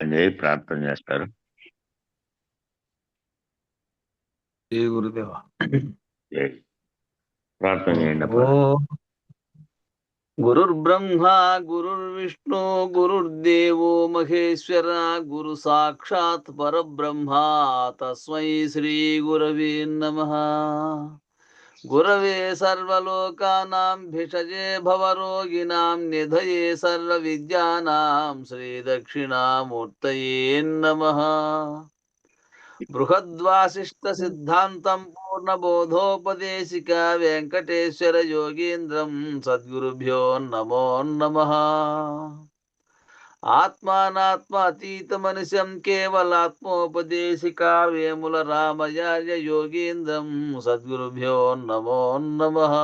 అంజయ్ ప్రార్థన చేస్తారు. ఏ గురుదేవా. జై. ప్రార్థన చేయండి ఓ అప్ప. గురుర్బ్రహ్మ గురుర్విష్ణు గురుర్దేవో మహేశ్వర గురు సాక్షాత్ పరబ్రహ్మ తస్మై శ్రీ గురవే నమః. గురవే సర్వలోకానాం భిషజే భవరోగిణాం నిధయే సర్వ విద్యానాం శ్రీ దక్షిణామూర్తయే నమః. బృహద్వాసిష్ట సిద్ధాంతం పూర్ణబోధోపదేశిక వెంకటేశ్వర యోగీంద్రం సద్గురుభ్యో నమో నమః. ఆత్మానాత్మ అతీతమనిశం కేవలాత్మోపదేశిక వేముల రామయార్య యోగీంద్రం సద్గురుభ్యో నమో నమః.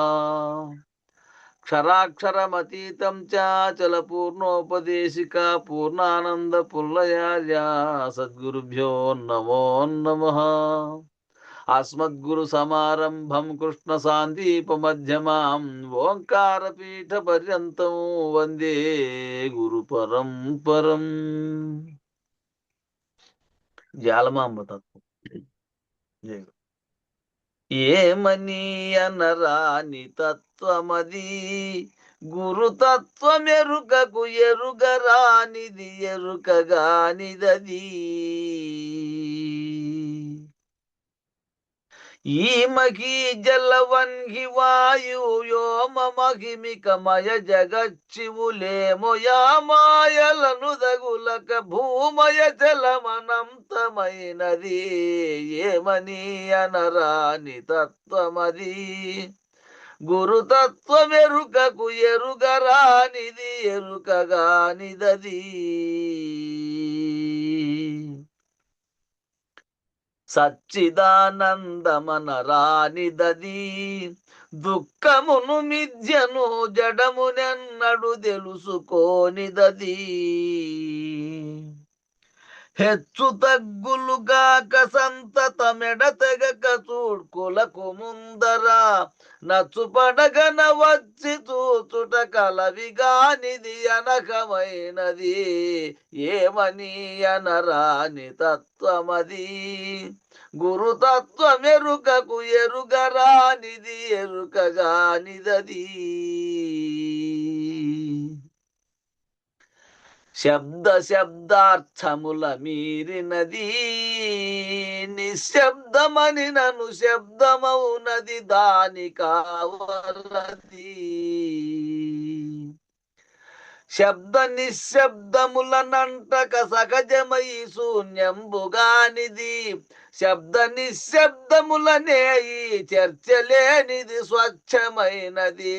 క్షరాక్షరమతీతం చల పూర్ణోపదేశిక పూర్ణానంద పుల్లయార్య సద్గురుభ్యో నమో నమః. అస్మద్గురు సమారంభం కృష్ణ సాందీప మధ్యమాం ఓంకార పీఠ పర్యంతం వందే గురు పరంపరం. జాలమాంబ తత్వం. జై గురు. ఏమని అనరాని తత్వమది గురుతత్వమెరుకకు ఎరుగరానిది ఎరుకగానిదది. ఈమకి జలవన్హి వాయు వ్యోమ మహిమికమయ జగచ్చివులేమొయా మాయలను దగులక భూమయ జలమనంతమైనది. ఏమని అనరాని తత్వమది గురుతత్వమెరుకకు ఎరుగరానిది ఎరుకగానిదది. సచ్చిదానందమనరానిదది దుఃఖమును మిథ్యను జడమునెన్నడు తెలుసుకోనిదది. హెచ్చు తగ్గులుగాక సంతతమెడతెగక చూడ్కులకు ముందర నచ్చు పడగన వచ్చి చూచుట కలవిగానిది అనకమైనది. ఏమని అనరాని తత్వమది గురుతత్వమెరుకకు ఎరుగరానిది ఎరుకగానిదది. శబ్ద శబ్దార్థముల మీరినది నిశ్శబ్దమని నను శబ్దమౌనది దాని కావలది. శబ్ద నిశ్శబ్దములనంటక సహజమై శూన్యంబుగానిది. శబ్ద నిశ్శబ్దములనే ఈ చర్చలేనిది స్వచ్ఛమైనది.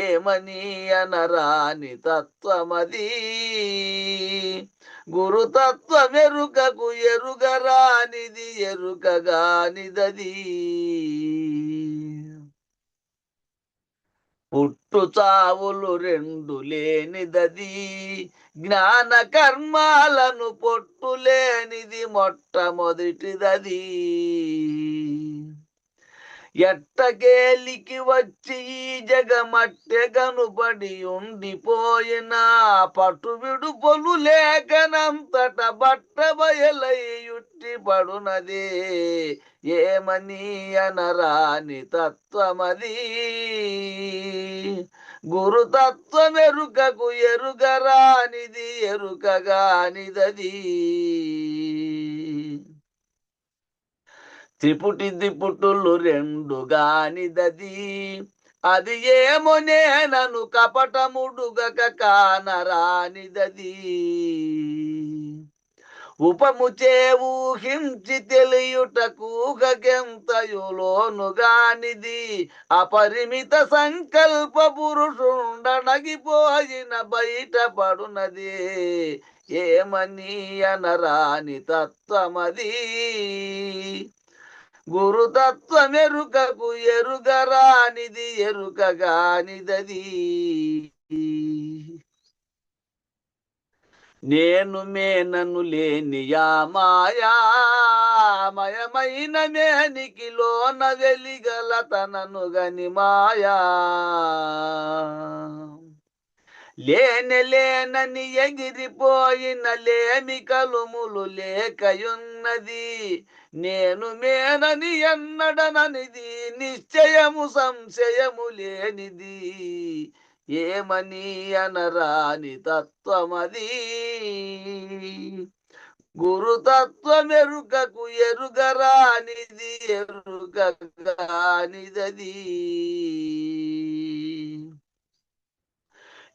ఏమని అనరాని తత్వమది గురుతత్వమెరుకకు ఎరుగరానిది ఎరుకగానిదది. పుట్టు చావులు రెండు లేనిదది జ్ఞాన కర్మాలను పొట్టు లేనిది మొట్టమొదటిదది. ఎట్టకేలికి వచ్చి ఈ జగమట్టె కనుపడి ఉండిపోయినా పట్టు విడుపొలు లేకనంతట బట్ట బయలయుట్టి పడునదే. ఏమని అనరాని తత్వమది గురుతత్వమెరుకకు ఎరుగరానిది ఎరుకగానిదది. త్రిపుటి దిపుటులు రెండు గానిదది అది ఏమోనేనను కపటముడుగక కానరానిదది. ఉపముచే ఊహించి తెలియుటకూహకెంతయులోనుగానిది అపరిమిత సంకల్ప పురుషుండనగిపోయిన బయటపడునది. ఏమని అనరాని తత్వమది గురుతత్వమెరుకకు ఎరుగరానిది ఎరుకగానిదది. నేను మేనను లేని యా మాయామయమైన మేనికిలోన వెలిగల తనను గని మాయా లేనని ఎగిరిపోయిన లేమి కలుములు లేకయున్నది. నేను మేనని ఎన్నడననిది నిశ్చయము సంశయము లేనిది. ఏమని అనరాని తత్వమది. గురుతత్వమెరుకకు ఎరుగరానిది ఎరుగగానిదది.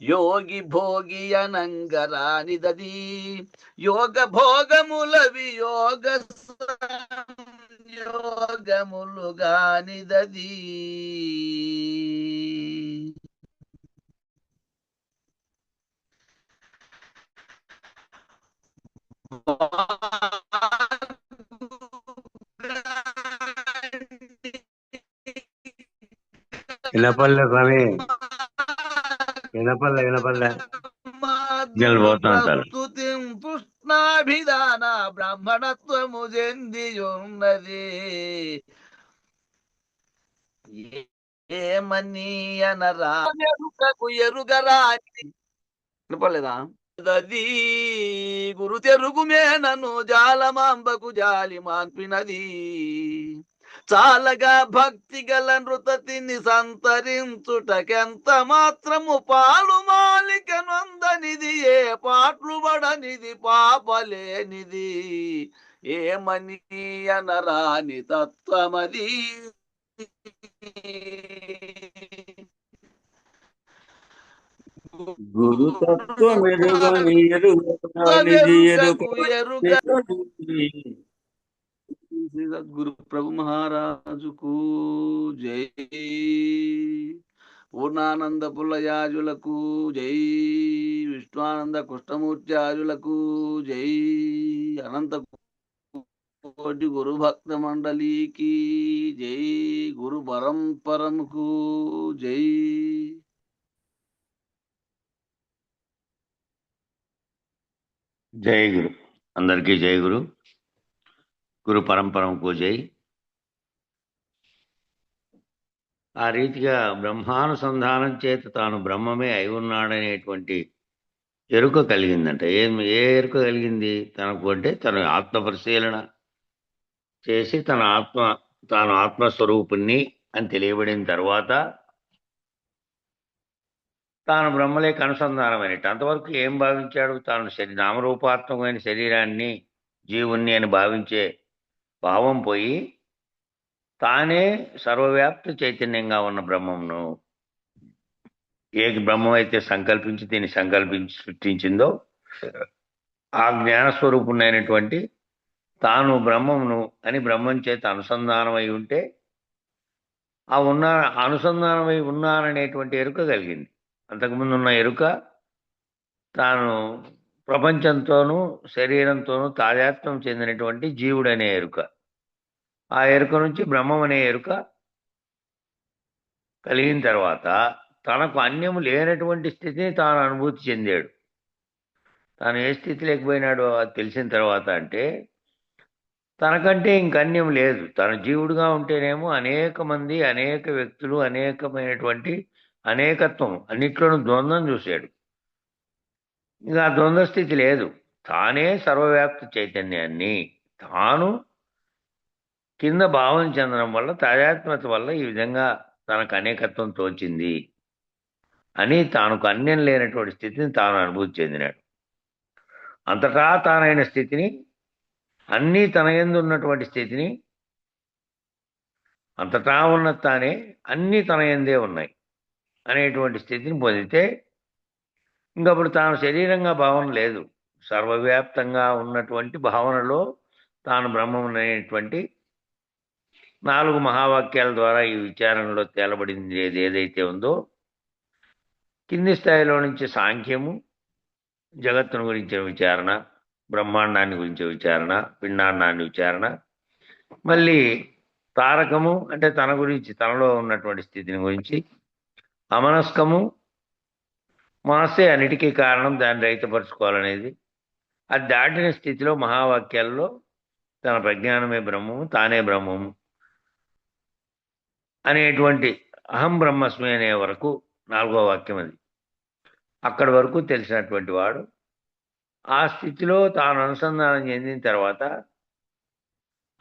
యోగి భోగి అనంగరానిదది. యోగ భోగములవి యోగ సంయోగములు గానిదది. వినపల్లె స్వామి, వినపల్లె పోతున్నాను చాలు. ప్రస్తుతి పుష్ణాభిధాన బ్రాహ్మణత్వము చెంది ఉన్నది. ఏమని అనరా ఎరుకకు ఎరుగరాని వినపలేదా? దది గురు తెరుగుమే నన్ను జాలమాంబకు జాలి మాన్పినది. చాలగా భక్తి గల నృతతిని సంతరించుటకెంత మాత్రము పాలు మాలిక నొందనిది. ఏ పాటలు పడనిది పాపలేనిది. ఏమని అనరాని తత్వమది. గురుతత్వమెరుగని శ్రీ సద్గురు ప్రభు మహారాజుకు జై. పూర్ణానంద పుల్లయాజులకు జై. విష్ణువానంద కృష్ణమూర్త్యాజులకు జై. అనంత కోటి గురు భక్త మండలికి జై. గురు పరంపరముకు జై. జై గురు. అందరికీ జై గురు. గురు పరంపరకు జై. ఆ రీతిగా బ్రహ్మానుసంధానం చేత తాను బ్రహ్మమే అయి ఉన్నాడనేటువంటి ఎరుక కలిగిందంట. ఏ ఎరుక కలిగింది తనకు అంటే తన ఆత్మ పరిశీలన చేసి తాను ఆత్మస్వరూపుణ్ణి అని తెలియబడిన తర్వాత తాను బ్రహ్మలేక అనుసంధానమైనట్టు. అంతవరకు ఏం భావించాడు? తాను నామరూపాత్మకమైన శరీరాన్ని జీవుణ్ణి అని భావించే భావం పోయి తానే సర్వవ్యాప్త చైతన్యంగా ఉన్న బ్రహ్మమును, ఏ బ్రహ్మం అయితే సంకల్పించి దీన్ని సృష్టించిందో ఆ జ్ఞానస్వరూపుణ్ణైనటువంటి తాను బ్రహ్మమును అని బ్రహ్మం చేత అనుసంధానమై ఉంటే ఆ అనుసంధానమై ఉన్నాననేటువంటి ఎరుక కలిగింది. అంతకుముందు ఉన్న ఎరుక తాను ప్రపంచంతోనూ శరీరంతోనూ తాదాత్మ్యం చెందినటువంటి జీవుడనే ఎరుక. ఆ ఎరుక నుంచి బ్రహ్మం అనే ఎరుక కలిగిన తర్వాత తనకు అన్యము లేనటువంటి స్థితిని తాను అనుభూతి చెందాడు. తాను ఏ స్థితి లేకపోయినాడో అది తెలిసిన తర్వాత అంటే తనకంటే ఇంకన్యం లేదు. తన జీవుడుగా ఉంటేనేమో అనేక మంది, అనేక వ్యక్తులు, అనేకమైనటువంటి అనేకత్వం అన్నిట్లోనూ ద్వంద్వం చూశాడు. ఇంకా ఆ ద్వంద్వ స్థితి లేదు. తానే సర్వవ్యాప్త చైతన్యాన్ని తాను కింద భావం చెందడం వల్ల తాదాత్మ్యత వల్ల ఈ విధంగా తనకు అనేకత్వం తోచింది అని తానుకు అన్యం లేనటువంటి స్థితిని తాను అనుభూతి చెందినాడు. అంతటా తానైన స్థితిని, అన్నీ తన యందు ఉన్నటువంటి స్థితిని, అంతటా ఉన్న తానే అన్నీ తన యందే ఉన్నాయి అనేటువంటి స్థితిని పొందితే ఇంకప్పుడు తాను శరీరంగా భావన లేదు. సర్వవ్యాప్తంగా ఉన్నటువంటి భావనలో తాను బ్రహ్మం అనేటువంటి 4 మహావాక్యాల ద్వారా ఈ విచారణలో తేలబడింది ఏదైతే ఉందో, కింది స్థాయిలో నుంచి సాంఖ్యము, జగత్తును గురించిన విచారణ, బ్రహ్మాండాన్ని గురించిన విచారణ, పిండాండాన్ని విచారణ, మళ్ళీ తారకము అంటే తన గురించి, తనలో ఉన్నటువంటి స్థితిని గురించి, అమనస్కము మనస్సే అన్నిటికీ కారణం, దాన్ని రహితపరచుకోవాలనేది, అది దాటిన స్థితిలో మహావాక్యాల్లో తన ప్రజ్ఞానమే బ్రహ్మము, తానే బ్రహ్మము అనేటువంటి అహం బ్రహ్మస్మి అనే వరకు 4వ వాక్యం అది. అక్కడి వరకు తెలిసినటువంటి వాడు ఆ స్థితిలో తాను అనుసంధానం చెందిన తర్వాత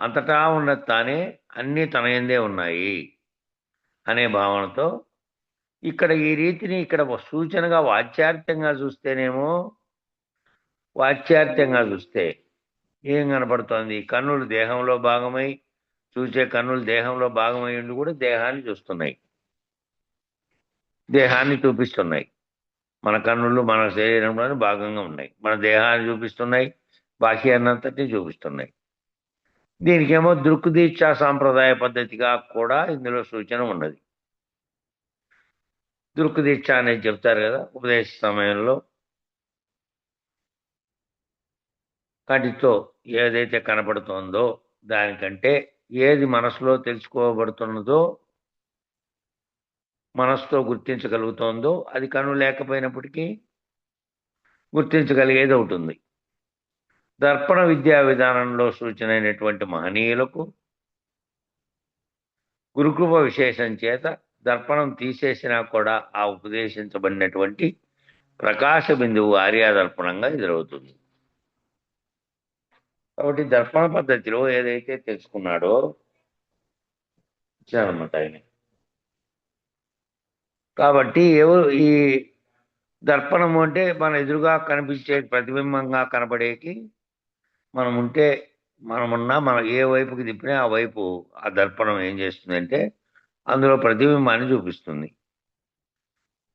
అంతటా ఉన్నది తానే, అన్నీ తన యందే ఉన్నాయి అనే భావనతో ఇక్కడ ఈ రీతిని ఇక్కడ సూచనగా వాచ్యార్థంగా చూస్తేనేమో, వాచ్యార్థంగా చూస్తే ఏం కనపడుతోంది? కన్నులు దేహంలో భాగమై చూసే కన్నులు దేహంలో భాగమై ఉండి కూడా దేహాన్ని చూస్తున్నాయి, దేహాన్ని చూపిస్తున్నాయి. మన కన్నులు మన శరీరంలోని భాగంగా ఉన్నాయి, మన దేహాన్ని చూపిస్తున్నాయి, బాహ్యాన్నంతటినీ చూపిస్తున్నాయి. దీనికేమో దృక్దీక్షా సాంప్రదాయ పద్ధతిగా కూడా ఇందులో సూచన ఉన్నది. దృక్దీక్ష అనేది చెప్తారు కదా ఉపదేశ సమయంలో, కంటితో ఏదైతే కనపడుతోందో దానికంటే ఏది మనసులో తెలుసుకోబడుతున్నదో, మనసుతో గుర్తించగలుగుతోందో అది కన్ను లేకపోయినప్పటికీ గుర్తించగలిగేది అవుతుంది. దర్పణ విద్యా విధానంలో సూచన అయినటువంటి మహనీయులకు గురుకృప విశేషం చేత దర్పణం తీసేసినా కూడా ఆ ఉపదేశించబడినటువంటి ప్రకాశ బిందువు ఆర్యాదర్పణంగా ఎదురవుతుంది. కాబట్టి దర్పణ పద్ధతిలో ఏదైతే తెలుసుకున్నాడో ఇచ్చారన్నమాట ఆయన. కాబట్టి ఎవరు ఈ దర్పణము అంటే మన ఎదురుగా కనిపించే ప్రతిబింబంగా కనపడేకి మనముంటే, మనమున్నా మనం ఏ వైపుకి తిప్పినా ఆ వైపు ఆ దర్పణం ఏం చేస్తుందంటే అందులో ప్రతిబింబాన్ని చూపిస్తుంది.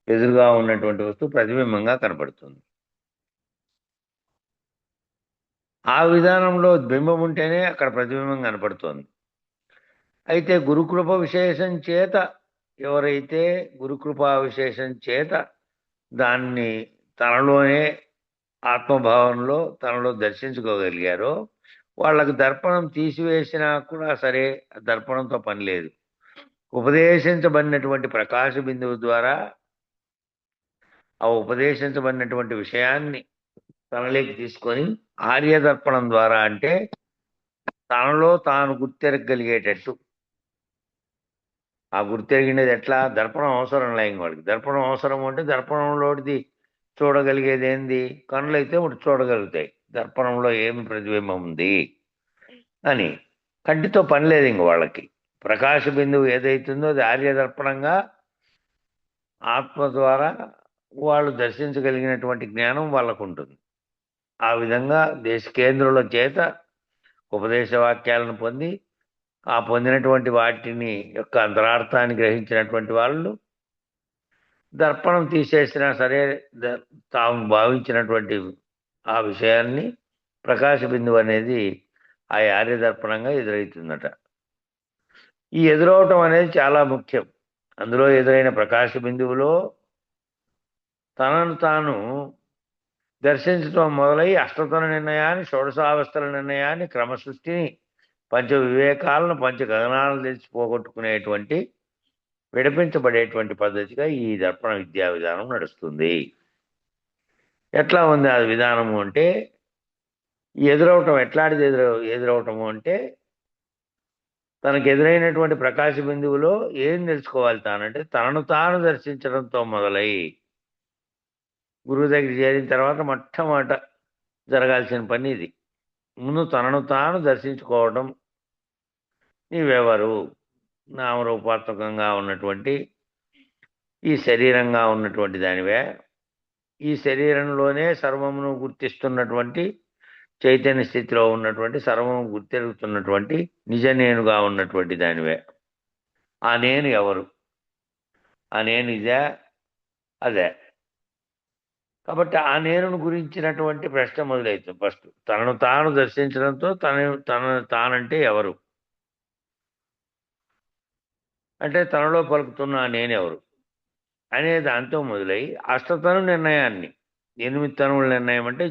ఎదురుగా ఉన్నటువంటి వస్తువు ప్రతిబింబంగా కనపడుతుంది. ఆ విధానంలో బింబం ఉంటేనే అక్కడ ప్రతిబింబం కనపడుతోంది. అయితే గురుకృప విశేషం చేత ఎవరైతే గురుకృపా విశేషం చేత దాన్ని తనలోనే ఆత్మభావంలో తనలో దర్శించుకోగలిగారో వాళ్ళకి దర్పణం తీసివేసినా కూడా సరే దర్పణంతో పని లేదు. ఉపదేశించబడినటువంటి ప్రకాశ బిందువు ద్వారా ఆ ఉపదేశించబడినటువంటి విషయాన్ని తనలోకి తీసుకొని ఆర్యదర్పణం ద్వారా అంటే తనలో తాను గుర్తెరగలిగేటట్టు. ఆ గుర్తెరిగినది ఎట్లా? దర్పణం అవసరం లేని వాడికి. దర్పణం అవసరం అంటే దర్పణంలోది చూడగలిగేది ఏంది? కనులైతే ఒకటి చూడగలుగుతాయి దర్పణంలో ఏమి ప్రతిబింబం ఉంది అని. కంటితో పని లేదు ఇంక వాళ్ళకి. ప్రకాశ బిందువు ఏదైతుందో అది ఆర్యదర్పణంగా ఆత్మ ద్వారా వాళ్ళు దర్శించగలిగినటువంటి జ్ఞానం వాళ్ళకు ఉంటుంది. ఆ విధంగా దేశకేంద్రుల చేత ఉపదేశ వాక్యాలను పొంది ఆ పొందినటువంటి వాటిని యొక్క అంతరార్థాన్ని గ్రహించినటువంటి వాళ్ళు దర్పణం తీసేసినా సరే తాము భావించినటువంటి ఆ విషయాన్ని ప్రకాశ బిందువు అనేది ఆ ఆర్యదర్పణంగా ఎదురవుతుందట. ఈ ఎదురవటం అనేది చాలా ముఖ్యం. అందులో ఎదురైన ప్రకాశ బిందువులో తనను తాను దర్శించడం మొదలై అష్టతన నిర్ణయాన్ని, షోడశావస్థల నిర్ణయాన్ని, క్రమసృష్టిని, పంచ వివేకాలను, పంచ గగనాలను తెలిసి పోగొట్టుకునేటువంటి విడిపించబడేటువంటి పద్ధతిగా ఈ దర్పణ విద్యా విధానం నడుస్తుంది. ఎట్లా ఉంది ఆ విధానము అంటే ఎదురవటం ఎట్లాంటిది ఎదురవటము అంటే తనకు ఎదురైనటువంటి ప్రకాశ బిందువులో ఏం తెలుసుకోవాలి తానంటే తనను తాను దర్శించడంతో మొదలై గురువు దగ్గర చేరిన తర్వాత మొట్టమొదట జరగాల్సిన పని ఇది. ముందు తనను తాను దర్శించుకోవడం. నీవెవరు? నామరూపాత్మకంగా ఉన్నటువంటి ఈ శరీరంగా ఉన్నటువంటి దానివే, ఈ శరీరంలోనే సర్వమును గుర్తిస్తున్నటువంటి చైతన్య స్థితిలో ఉన్నటువంటి సర్వము గుర్తెరుగుతున్నటువంటి నిజ నేనుగా ఉన్నటువంటి దానివే. ఆ నేను ఎవరు? ఆ నేను ఇదే అదే. కాబట్టి ఆ నేనును గురించినటువంటి ప్రశ్న మొదలవుతుంది. ఫస్ట్ తనను తాను దర్శించడంతో తానంటే ఎవరు అంటే తనలో పలుకుతున్న ఆ నేనెవరు అనే దాంతో మొదలై అష్టతను నిర్ణయాన్ని, 8 తనువుల నిర్ణయం అంటే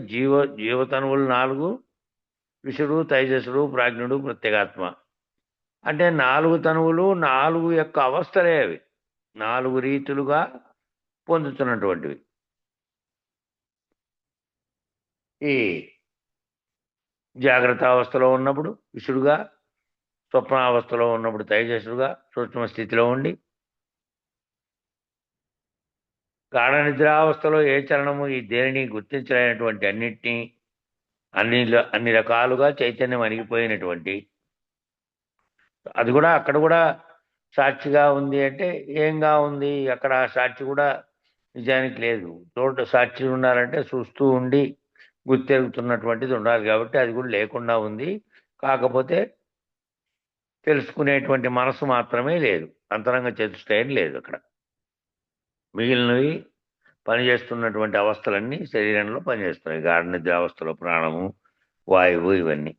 జీవతనువులు 4, విషుడు, తైజసుడు, ప్రాజ్ఞుడు, ప్రత్యేగాత్మ. అంటే 4 తనువులు 4 యొక్క అవస్థలే అవి, 4 రీతులుగా పొందుతున్నటువంటివి. ఈ జాగ్రత్త అవస్థలో ఉన్నప్పుడు విషుడుగా, స్వప్నావస్థలో ఉన్నప్పుడు తైజసుడుగా సూక్ష్మ స్థితిలో ఉండి, గాఢ నిద్రావస్థలో ఏ చలనము ఈ దేనిని గుర్తించలేనటువంటి అన్నిటినీ అన్ని రకాలుగా చైతన్యం అణిగిపోయినటువంటి అది కూడా అక్కడ కూడా సాక్షిగా ఉంది అంటే ఏంగా ఉంది అక్కడ సాక్షి కూడా నిజానికి లేదు. చోట సాక్షులు ఉన్నారంటే చూస్తూ ఉండి గుర్తెరుగుతున్నటువంటిది ఉండాలి కాబట్టి అది కూడా లేకుండా ఉంది. కాకపోతే తెలుసుకునేటువంటి మనసు మాత్రమే లేదు. అంతరంగ చతుష్టయం లేదు అక్కడ. మిగిలినవి పనిచేస్తున్నటువంటి అవస్థలన్నీ శరీరంలో పనిచేస్తున్నాయి. గాఢ నిద్రావస్థలో ప్రాణము, వాయువు ఇవన్నీ.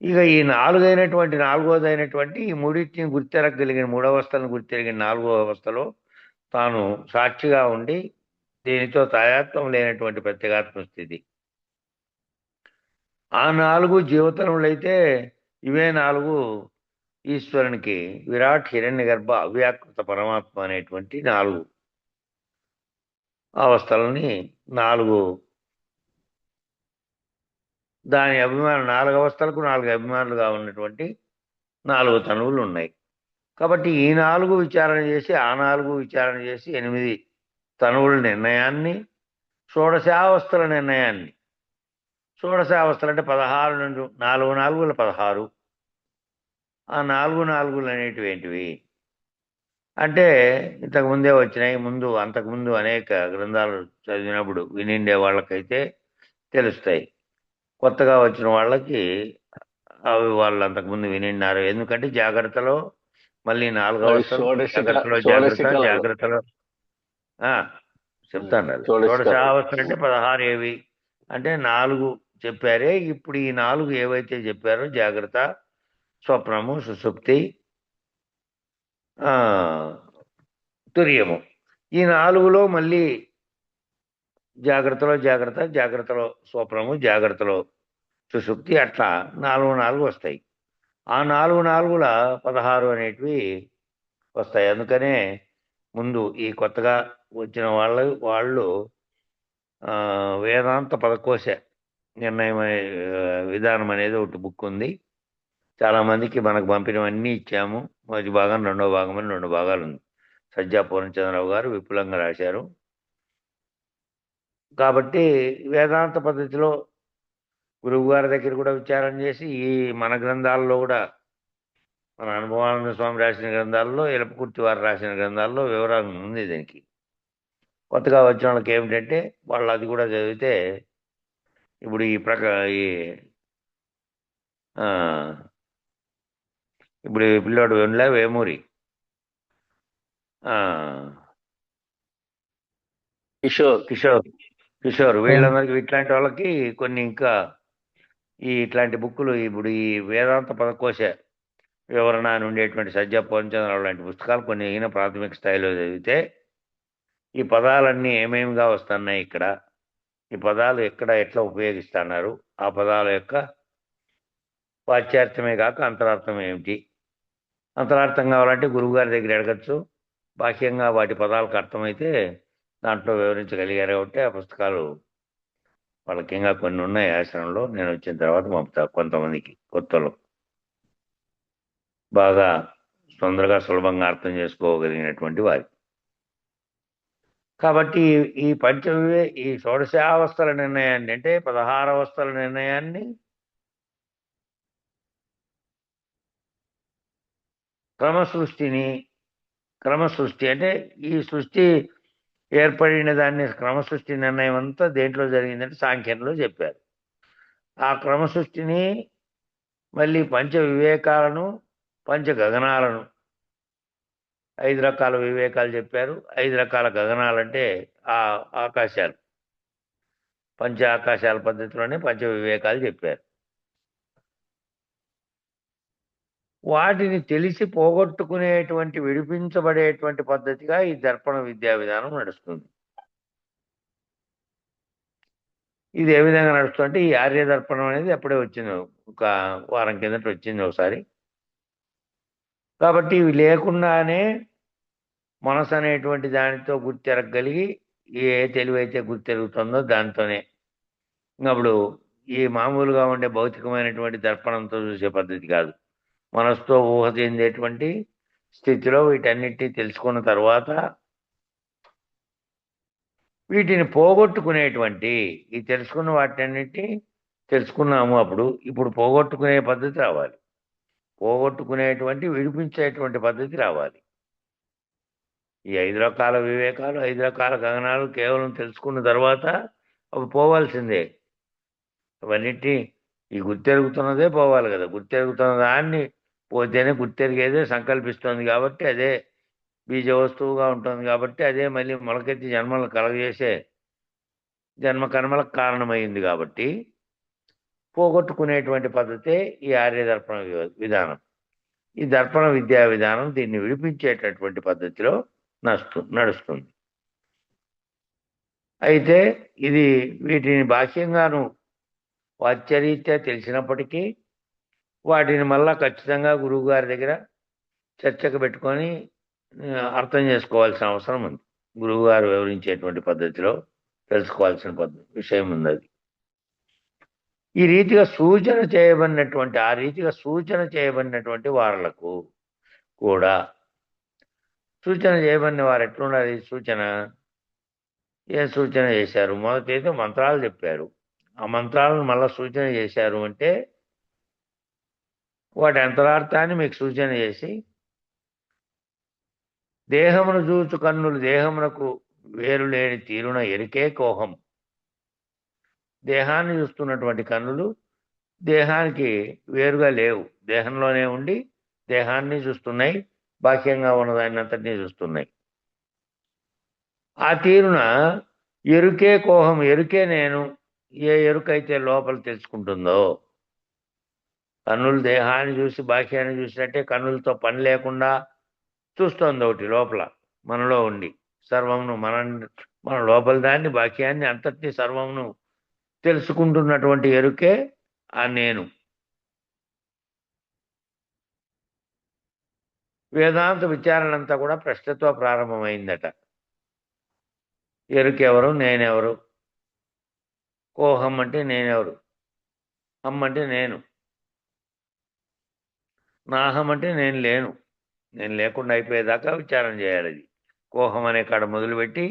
ఇక ఈ నాలుగోదైనటువంటి ఈ మూడింటిని గుర్తెరగలిగిన మూడవస్థలను గుర్తెరిగిన నాలుగో అవస్థలో తాను సాక్షిగా ఉండి దీనితో తాయాత్వం లేనటువంటి ప్రత్యేగాత్మ స్థితి. ఆ 4 జీవతరములైతే ఇవే 4 ఈశ్వరునికి విరాట్ హిరణ్యగర్భ అవ్యాకృత పరమాత్మ అనేటువంటి 4 అవస్థలని 4 దాని అభిమానం 4 అవస్థలకు 4 అభిమానులుగా ఉన్నటువంటి 4 తనువులు ఉన్నాయి. కాబట్టి ఈ 4 విచారణ చేసి ఆ 4 విచారణ చేసి 8 తనువుల నిర్ణయాన్ని షోడశావస్థల నిర్ణయాన్ని షోడశావస్థలు అంటే 16 నుండి 4 4 16 ఆ 4 4 అనేటివి ఏంటివి అంటే ఇంతకుముందే వచ్చినాయి. అంతకుముందు అనేక గ్రంథాలు చదివినప్పుడు వినిండే వాళ్ళకైతే తెలుస్తాయి. కొత్తగా వచ్చిన వాళ్ళకి అవి వాళ్ళు అంతకుముందు వినిన్నారు. ఎందుకంటే జాగ్రత్తలో మళ్ళీ 4వ అవస్థలు జాగ్రత్తలో చెప్తాను. షోడశావస్థలు అంటే 16 ఏవి అంటే 4 చెప్పారే. ఇప్పుడు ఈ 4 ఏవైతే చెప్పారో జాగ్రత్త, స్వప్నము, సుషుప్తి, తుర్యము, ఈ 4లో మళ్ళీ జాగ్రత్తలో స్వప్నము, జాగ్రత్తలో సుషుప్తి, అట్లా 4 వస్తాయి. ఆ 4 16 అనేటివి వస్తాయి. అందుకనే ముందు ఈ కొత్తగా వచ్చిన వాళ్ళు వేదాంత పదకోశ నిర్ణయం విధానం అనేది ఒకటి బుక్ ఉంది. చాలామందికి మనకు పంపినవన్నీ ఇచ్చాము. మొదటి భాగం, రెండవ భాగం అని 2 భాగాలు ఉంది. సజ్జా పూర్ణచంద్రరావు గారు విపులంగా రాశారు. కాబట్టి వేదాంత పద్ధతిలో గురువు గారి దగ్గర కూడా విచారణ చేసి ఈ మన గ్రంథాల్లో కూడా మన అనుభవానంద స్వామి రాసిన గ్రంథాల్లో, ఎలపకుర్తి వారు రాసిన గ్రంథాల్లో వివరణ ఉంది దీనికి. కొత్తగా వచ్చిన వాళ్ళకి ఏమిటంటే వాళ్ళు అది కూడా చదివితే ఇప్పుడు ఇప్పుడు ఈ పిల్లోడు వెండ్ల వేమూరి కిషోర్ వీళ్ళందరికీ ఇట్లాంటి వాళ్ళకి కొన్ని ఇంకా ఇట్లాంటి బుక్కులు ఇప్పుడు ఈ వేదాంత పదకోశ వివరణ అని ఉండేటువంటి సజ్జా పూర్ణచంద్రరావు లాంటి పుస్తకాలు కొన్ని అయిన ప్రాథమిక స్థాయిలో చదివితే ఈ పదాలన్నీ ఏమేమిగా వస్తున్నాయి, ఇక్కడ ఈ పదాలు ఎట్లా ఉపయోగిస్తున్నారు, ఆ పదాల యొక్క వాచ్యార్థమే కాక అంతరార్థం ఏమిటి, అంతరార్థం కావాలంటే గురువుగారి దగ్గర అడగచ్చు. బాహ్యంగా వాటి పదాలకు అర్థమైతే దాంట్లో వివరించగలిగారు. కాబట్టి ఆ పుస్తకాలు వాళ్ళకి ఇంకా కొన్ని ఉన్నాయి ఆశ్రమంలో. నేను వచ్చిన తర్వాత పంపుతా కొంతమందికి కొత్తలో బాగా తొందరగా సులభంగా అర్థం చేసుకోగలిగినటువంటి వారి. కాబట్టి ఈ షోడశావస్థల నిర్ణయాన్ని అంటే 16 అవస్థల నిర్ణయాన్ని క్రమసృష్టి అంటే ఈ సృష్టి ఏర్పడిన దాన్ని క్రమసృష్టి నిర్ణయం అంతా దేంట్లో జరిగిందంటే సాంఖ్యంలో చెప్పారు. ఆ క్రమసృష్టిని మళ్ళీ పంచ వివేకాలను, పంచ గగనాలను, 5 రకాల వివేకాలు చెప్పారు. 5 రకాల గగనాలంటే ఆ ఆకాశాలు, పంచ ఆకాశాల పద్ధతిలోనే పంచ వివేకాలు చెప్పారు. వాటిని తెలిసి పోగొట్టుకునేటువంటి విడిపించబడేటువంటి పద్ధతిగా ఈ దర్పణ విద్యా విధానం నడుస్తుంది. ఇది ఏ విధంగా నడుస్తుందంటే ఈ ఆర్య దర్పణం అనేది అప్పుడే వచ్చింది, ఒక వారం కిందట వచ్చింది ఒకసారి. కాబట్టి ఇవి లేకుండానే మనసు అనేటువంటి దానితో గుర్తెరగలిగి ఏ తెలివైతే గుర్తెరుగుతుందో దాంతోనే. అప్పుడు ఈ మామూలుగా ఉండే భౌతికమైనటువంటి దర్పణంతో చూసే పద్ధతి కాదు, మనసుతో ఊహ చెందేటువంటి స్థితిలో వీటన్నిటినీ తెలుసుకున్న తర్వాత వీటిని పోగొట్టుకునేటువంటి ఈ తెలుసుకున్న వాటన్నిటి తెలుసుకున్నాము అప్పుడు ఇప్పుడు పోగొట్టుకునే పద్ధతి రావాలి. పోగొట్టుకునేటువంటి విడిపించేటువంటి పద్ధతి రావాలి. ఈ 5 రకాల వివేకాలు, 5 రకాల గగనాలు కేవలం తెలుసుకున్న తర్వాత అవి పోవాల్సిందే. అవన్నిటిని ఈ గుర్తెరుగుతున్నదే పోవాలి కదా! గుర్తెరుగుతున్న దాన్ని పోతేనే గుర్తెరిగేదే సంకల్పిస్తోంది కాబట్టి అదే బీజ వస్తువుగా ఉంటుంది కాబట్టి అదే మళ్ళీ మొలకెత్తి జన్మలను కలగజేసే జన్మ కర్మలకు కారణమైంది కాబట్టి పోగొట్టుకునేటువంటి పద్ధతే ఈ ఆర్యదర్పణ విధానం. ఈ దర్పణ విద్యా విధానం దీన్ని విడిపించేటటువంటి పద్ధతిలో నడుస్తుంది. అయితే ఇది వీటిని బాహ్యంగాను వాచ్యరీత్యా తెలిసినప్పటికీ వాటిని మళ్ళా ఖచ్చితంగా గురువుగారి దగ్గర చర్చకు పెట్టుకొని అర్థం చేసుకోవాల్సిన అవసరం ఉంది. గురువుగారు వివరించేటువంటి పద్ధతిలో తెలుసుకోవాల్సిన విషయం ఉంది అది. ఈ రీతిగా సూచన చేయబడినటువంటి వారులకు కూడా సూచన చేయబడిన వారు ఎట్లుండాలి? ఏ సూచన చేశారు? మొదటైతే మంత్రాలు చెప్పారు. ఆ మంత్రాలను మళ్ళా సూచన చేశారు అంటే వాటి అంతరార్థాన్ని మీకు సూచన చేసి దేహమును చూచు కన్నులు దేహమునకు వేరు లేని తీరున ఎరికే కోహం. దేహాన్ని చూస్తున్నటువంటి కన్నులు దేహానికి వేరుగా లేవు. దేహంలోనే ఉండి దేహాన్ని చూస్తున్నాయి. బాహ్యంగా ఉన్నదాన్ని అంతటినీ చూస్తున్నాయి. ఆ తీరున ఎరుకే కోహం, ఎరుకే నేను. ఏ ఎరుకైతే లోపల తెలుసుకుంటుందో, కన్నులు దేహాన్ని చూసి బాహ్యాన్ని చూసినట్టే కన్నులతో పని లేకుండా చూస్తోంది ఒకటి లోపల మనలో ఉండి సర్వమును మన లోపల దాన్ని బాహ్యాన్ని అంతటినీ సర్వమును తెలుసుకుంటున్నటువంటి ఎరుకే ఆ నేను. వేదాంత విచారణ అంతా కూడా ప్రశ్నతో ప్రారంభమైందట. ఎరుకెవరు? నేనెవరు? కోహం అంటే నేనెవరు? హం అంటే నేను. నాహం అంటే నేను లేను. నేను లేకుండా అయిపోయేదాకా విచారణ చేయాలి. అది కోహం అనే కాడ మొదలుపెట్టి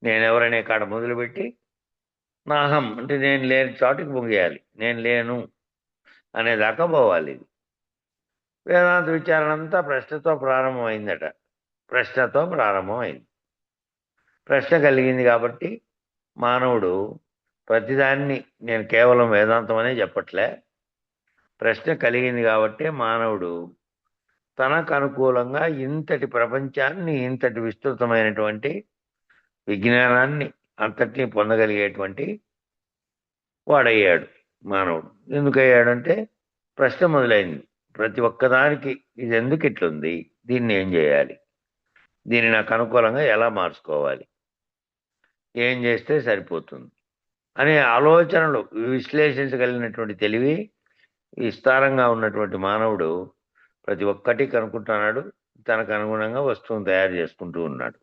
నేనెవరనే కాడ మొదలుపెట్టి నాహం అంటే నేను లేని చోటుకి ముగియాలి. నేను లేను అనేదాకా పోవాలి. ఇది వేదాంత విచారణ అంతా ప్రశ్నతో ప్రారంభమైందట. ప్రశ్నతో ప్రారంభమైంది. ప్రశ్న కలిగింది కాబట్టి మానవుడు ప్రతిదాన్ని నేను కేవలం వేదాంతం అనే చెప్పట్లే. ప్రశ్న కలిగింది కాబట్టి మానవుడు తనకు అనుకూలంగా ఇంతటి ప్రపంచాన్ని, ఇంతటి విస్తృతమైనటువంటి విజ్ఞానాన్ని అంతటినీ పొందగలిగేటువంటి వాడయ్యాడు మానవుడు. ఎందుకయ్యాడంటే ప్రశ్న మొదలైంది. ప్రతి ఒక్కదానికి ఇది ఎందుకు ఇట్లుంది? దీన్ని ఏం చేయాలి? దీన్ని నాకు అనుకూలంగా ఎలా మార్చుకోవాలి? ఏం చేస్తే సరిపోతుంది అనే ఆలోచనలు విశ్లేషించగలిగినటువంటి తెలివి విస్తారంగా ఉన్నటువంటి మానవుడు ప్రతి ఒక్కటి కనుక్కుంటున్నాడు. తనకు అనుగుణంగా వస్తువును తయారు చేసుకుంటూ ఉన్నాడు.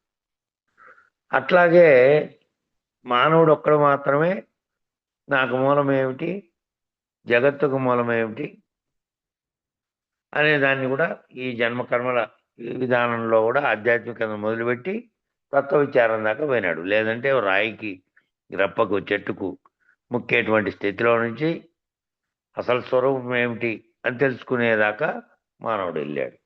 అట్లాగే మానవుడు ఒక్కడు మాత్రమే నాకు మూలం ఏమిటి, జగత్తుకు మూలం ఏమిటి అనే దాన్ని కూడా ఈ జన్మకర్మల విధానంలో కూడా ఆధ్యాత్మికంగా మొదలుపెట్టి తత్వ విచారం దాకా పోయినాడు. లేదంటే రాయికి, గ్రప్పకు, చెట్టుకు ముక్కేటువంటి స్థితిలో నుంచి అసలు స్వరూపం ఏమిటి అని తెలుసుకునేదాకా మానవుడు వెళ్ళాడు.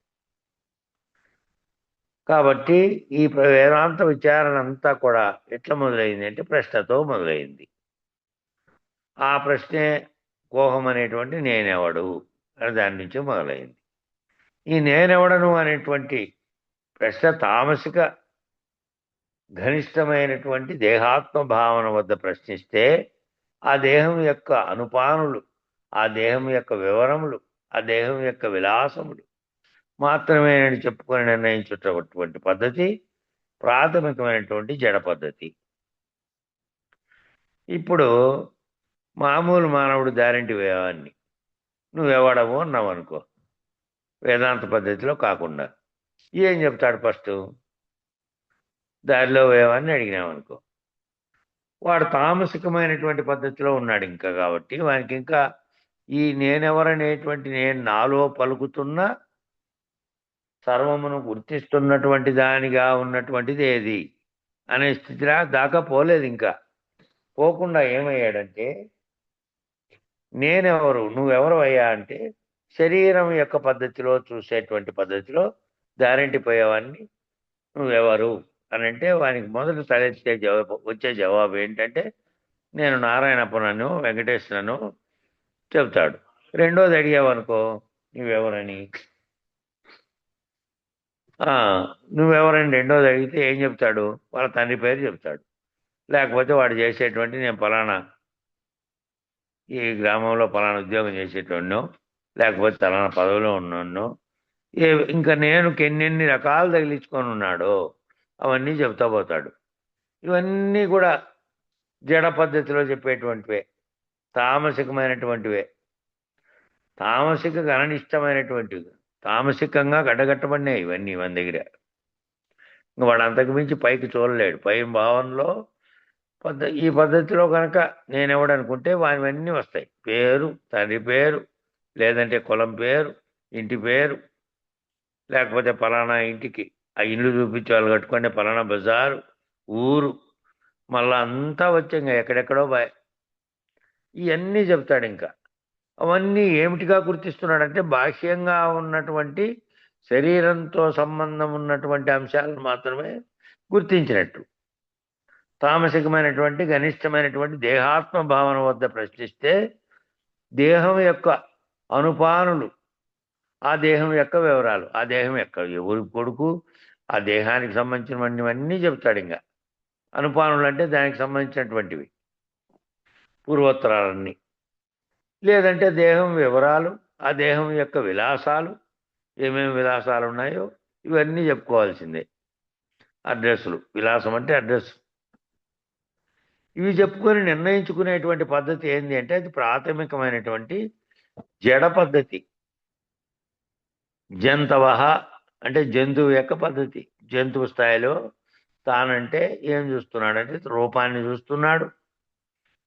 కాబట్టి ఈ వేదాంత విచారణ అంతా కూడా ఎట్లా మొదలైంది అంటే ప్రశ్నతో మొదలైంది. ఆ ప్రశ్నే కోహం అనేటువంటి నేనెవడు అని దాని నుంచి మొదలైంది. ఈ నేనెవడను అనేటువంటి ప్రశ్న తామసిక ఘనిష్టమైనటువంటి దేహాత్మ భావన వద్ద ప్రశ్నిస్తే ఆ దేహం యొక్క అనుపానులు, ఆ దేహం యొక్క వివరములు, ఆ దేహం యొక్క విలాసములు మాత్రమే నేను చెప్పుకొని నిర్ణయించేటటువంటి పద్ధతి ప్రాథమికమైనటువంటి జడ పద్ధతి. ఇప్పుడు మామూలు మానవుడు దారింటి వేవాన్ని నువ్వెవడము అన్నావు అనుకో, వేదాంత పద్ధతిలో కాకుండా ఏం చెప్తాడు? ఫస్ట్ దారిలో వేవాన్ని అడిగినామనుకో, వాడు తామసికమైనటువంటి పద్ధతిలో ఉన్నాడు ఇంకా. కాబట్టి వానికి ఇంకా ఈ నేనెవరనేటువంటి నేను నాలో పలుకుతున్న సర్వమును గుర్తిస్తున్నటువంటి దానిగా ఉన్నటువంటిది ఏది? అనే స్థితి దాకా పోలేదు. ఇంకా పోకుండా ఏమయ్యాడంటే, నేనెవరు నువ్వెవరు అయ్యా అంటే, శరీరం యొక్క పద్ధతిలో చూసేటువంటి పద్ధతిలో దారింటిపోయేవాడిని నువ్వెవరు అని అంటే, వానికి మొదట తలెత్తే వచ్చే జవాబు ఏంటంటే, నేను నారాయణప్పనను వెంకటేశ్వరను చెప్తాడు. రెండోది అడిగావనుకో, నువ్వెవరని నువ్వెవరని రెండోది అడిగితే ఏం చెప్తాడు? వాళ్ళ తండ్రి పేరు చెప్తాడు. లేకపోతే వాడు చేసేటువంటి నేను పలానా ఈ గ్రామంలో పలానా ఉద్యోగం చేసేటోడినో, లేకపోతే పలానా పదవిలో ఉన్నోడినో, ఇంకా నేను ఎన్నెన్ని రకాలు తగిలించుకొని ఉన్నాడో అవన్నీ చెప్తా పోతాడు. ఇవన్నీ కూడా జడ పద్ధతిలో చెప్పేటువంటివే, తామసికమైనటువంటివే, తామసిక గణనిష్టమైనటువంటివి, తామసికంగా గడ్డగట్టబడినాయి ఇవన్నీ మన దగ్గర. ఇంక వాడు అంతకు మించి పైకి చూడలేడు. పై భావనలో ఈ పద్ధతిలో కనుక నేనెవడనుకుంటే వానివన్నీ వస్తాయి. పేరు, తండ్రి పేరు, లేదంటే కులం పేరు, ఇంటి పేరు, లేకపోతే పలానా ఇంటికి ఆ ఇల్లు చూపించి వాళ్ళు కట్టుకుంటే పలానా బజారు, ఊరు, మళ్ళా అంతా వచ్చి ఇంకా ఎక్కడెక్కడో ఇవన్నీ చెప్తాడు. ఇంకా అవన్నీ ఏమిటిగా గుర్తిస్తున్నాడంటే, బాహ్యంగా ఉన్నటువంటి శరీరంతో సంబంధం ఉన్నటువంటి అంశాలను మాత్రమే గుర్తించినట్టు. తామసికమైనటువంటి గనిష్టమైనటువంటి దేహాత్మ భావన వద్ద ప్రశ్నిస్తే, దేహం యొక్క అనుపానులు, ఆ దేహం యొక్క వివరాలు, ఆ దేహం యొక్క ఎవరి కొడుకు, ఆ దేహానికి సంబంధించినవన్నీ చెప్తాడు. ఇంకా అనుపానులు అంటే దానికి సంబంధించినటువంటివి పూర్వోత్తరాలన్నీ, లేదంటే దేహం వివరాలు, ఆ దేహం యొక్క విలాసాలు, ఏమేమి విలాసాలు ఉన్నాయో ఇవన్నీ చెప్పుకోవాల్సిందే. అడ్రస్సులు, విలాసం అంటే అడ్రస్. ఇవి చెప్పుకొని నిర్ణయించుకునేటువంటి పద్ధతి ఏంటి అంటే, అది ప్రాథమికమైనటువంటి జడ పద్ధతి. జంతవహ అంటే జంతువు యొక్క పద్ధతి. జంతువు స్థాయిలో తానంటే ఏం చూస్తున్నాడంటే, రూపాన్ని చూస్తున్నాడు,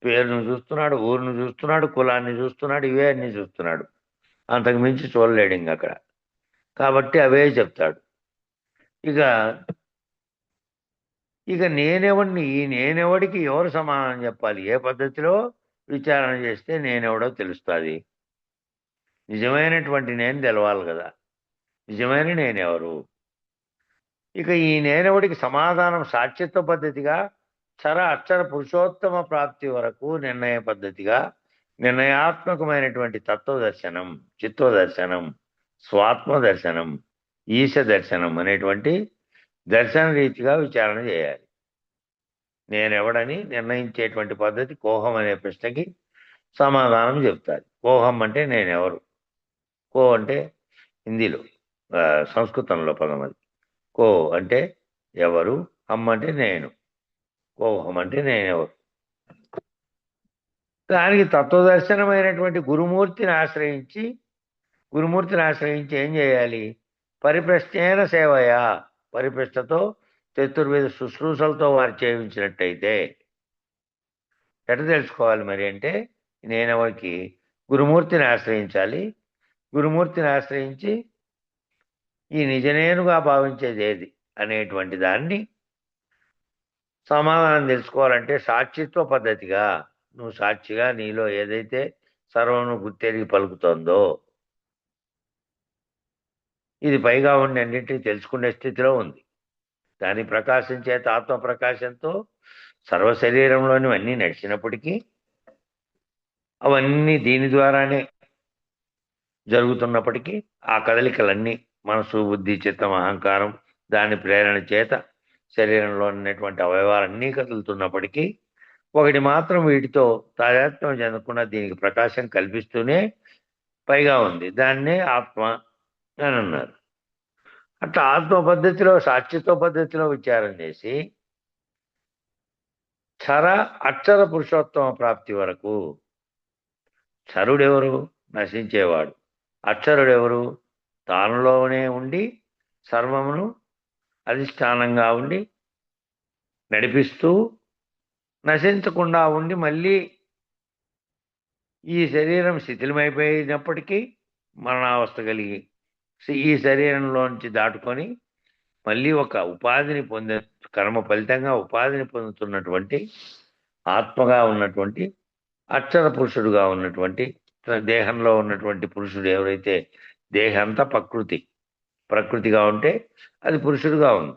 పేరును చూస్తున్నాడు, ఊరును చూస్తున్నాడు, కులాన్ని చూస్తున్నాడు, ఇవే అన్ని చూస్తున్నాడు. అంతకు మించి చూడలేడు ఇంక అక్కడ. కాబట్టి అవే చెప్తాడు. ఇక ఇక నేనెవడిని, ఈ నేనెవడికి ఎవరు సమాధానం చెప్పాలి? ఏ పద్ధతిలో విచారణ చేస్తే నేనెవడో తెలుస్తుంది? నిజమైనటువంటి నేను తెలవాలి కదా. నిజమైన నేనెవరు? ఇక ఈ నేనెవడికి సమాధానం సాక్షిత్వ పద్ధతిగా, అక్షర పురుషోత్తమ ప్రాప్తి వరకు నిర్ణయ పద్ధతిగా, నిర్ణయాత్మకమైనటువంటి తత్వదర్శనం, చిత్తదర్శనం, స్వాత్మ దర్శనం, ఈశ దర్శనం అనేటువంటి దర్శన రీతిగా విచారణ చేయాలి. నేనెవడని నిర్ణయించేటువంటి పద్ధతి కోహం అనే ప్రశ్నకి సమాధానం చెప్తారు. కోహం అంటే నేనెవరు. కో అంటే హిందీలో, సంస్కృతంలో పదం అది. కో అంటే ఎవరు, హమ్ అంటే నేను, కోహం అంటే నేనెవరు. దానికి తత్వదర్శనమైనటువంటి గురుమూర్తిని ఆశ్రయించి ఏం చేయాలి? పరిప్రశ్నేన సేవయా, పరిప్రశ్నతో చతుర్వేద శుశ్రూషలతో వారు చేయించినట్టయితే ఎట్లా తెలుసుకోవాలి మరి అంటే, నేనెవరికి గురుమూర్తిని ఆశ్రయించాలి. గురుమూర్తిని ఆశ్రయించి ఈ నిజనేనుగా భావించేది ఏది అనేటువంటి దాన్ని సమాధానం తెలుసుకోవాలంటే సాక్షిత్వ పద్ధతిగా, నువ్వు సాక్షిగా నీలో ఏదైతే సర్వము గుర్తెరిగి పలుకుతోందో, ఇది పైగా ఉండి అన్నింటినీ తెలుసుకునే స్థితిలో ఉంది. దాని ప్రకాశం చేత, ఆత్మ ప్రకాశంతో సర్వ శరీరంలోని అన్నీ నడిచినప్పటికీ అవన్నీ దీని ద్వారానే జరుగుతున్నప్పటికీ, ఆ కదలికలన్నీ మనసు, బుద్ధి, చిత్తం, అహంకారం దాని ప్రేరణ చేత శరీరంలో ఉన్నటువంటి అవయవాలన్నీ కదులుతున్నప్పటికీ, ఒకటి మాత్రం వీటితో తాదాత్మ్యం చెందకుండా దీనికి ప్రకాశం కల్పిస్తూనే పైగా ఉంది. దాన్నే ఆత్మ అని అన్నారు. అట్లా ఆత్మ పద్ధతిలో, సాక్షిత్వ పద్ధతిలో విచారం చేసి అక్షర పురుషోత్తమ ప్రాప్తి వరకు, క్షరుడెవరు? నశించేవాడు. అక్షరుడెవరు? తానులోనే ఉండి సర్వమును అధిష్టానంగా ఉండి నడిపిస్తూ నశించకుండా ఉండి, మళ్ళీ ఈ శరీరం శిథిలమైపోయినప్పటికీ మరణావస్థ కలిగి ఈ శరీరంలోంచి దాటుకొని మళ్ళీ ఒక ఉపాధిని కర్మ ఫలితంగా ఉపాధిని పొందుతున్నటువంటి ఆత్మగా ఉన్నటువంటి అక్షర పురుషుడుగా ఉన్నటువంటి దేహంలో ఉన్నటువంటి పురుషుడు ఎవరైతే దేహంతా ప్రకృతిగా ఉంటే అది పురుషుడుగా ఉంది.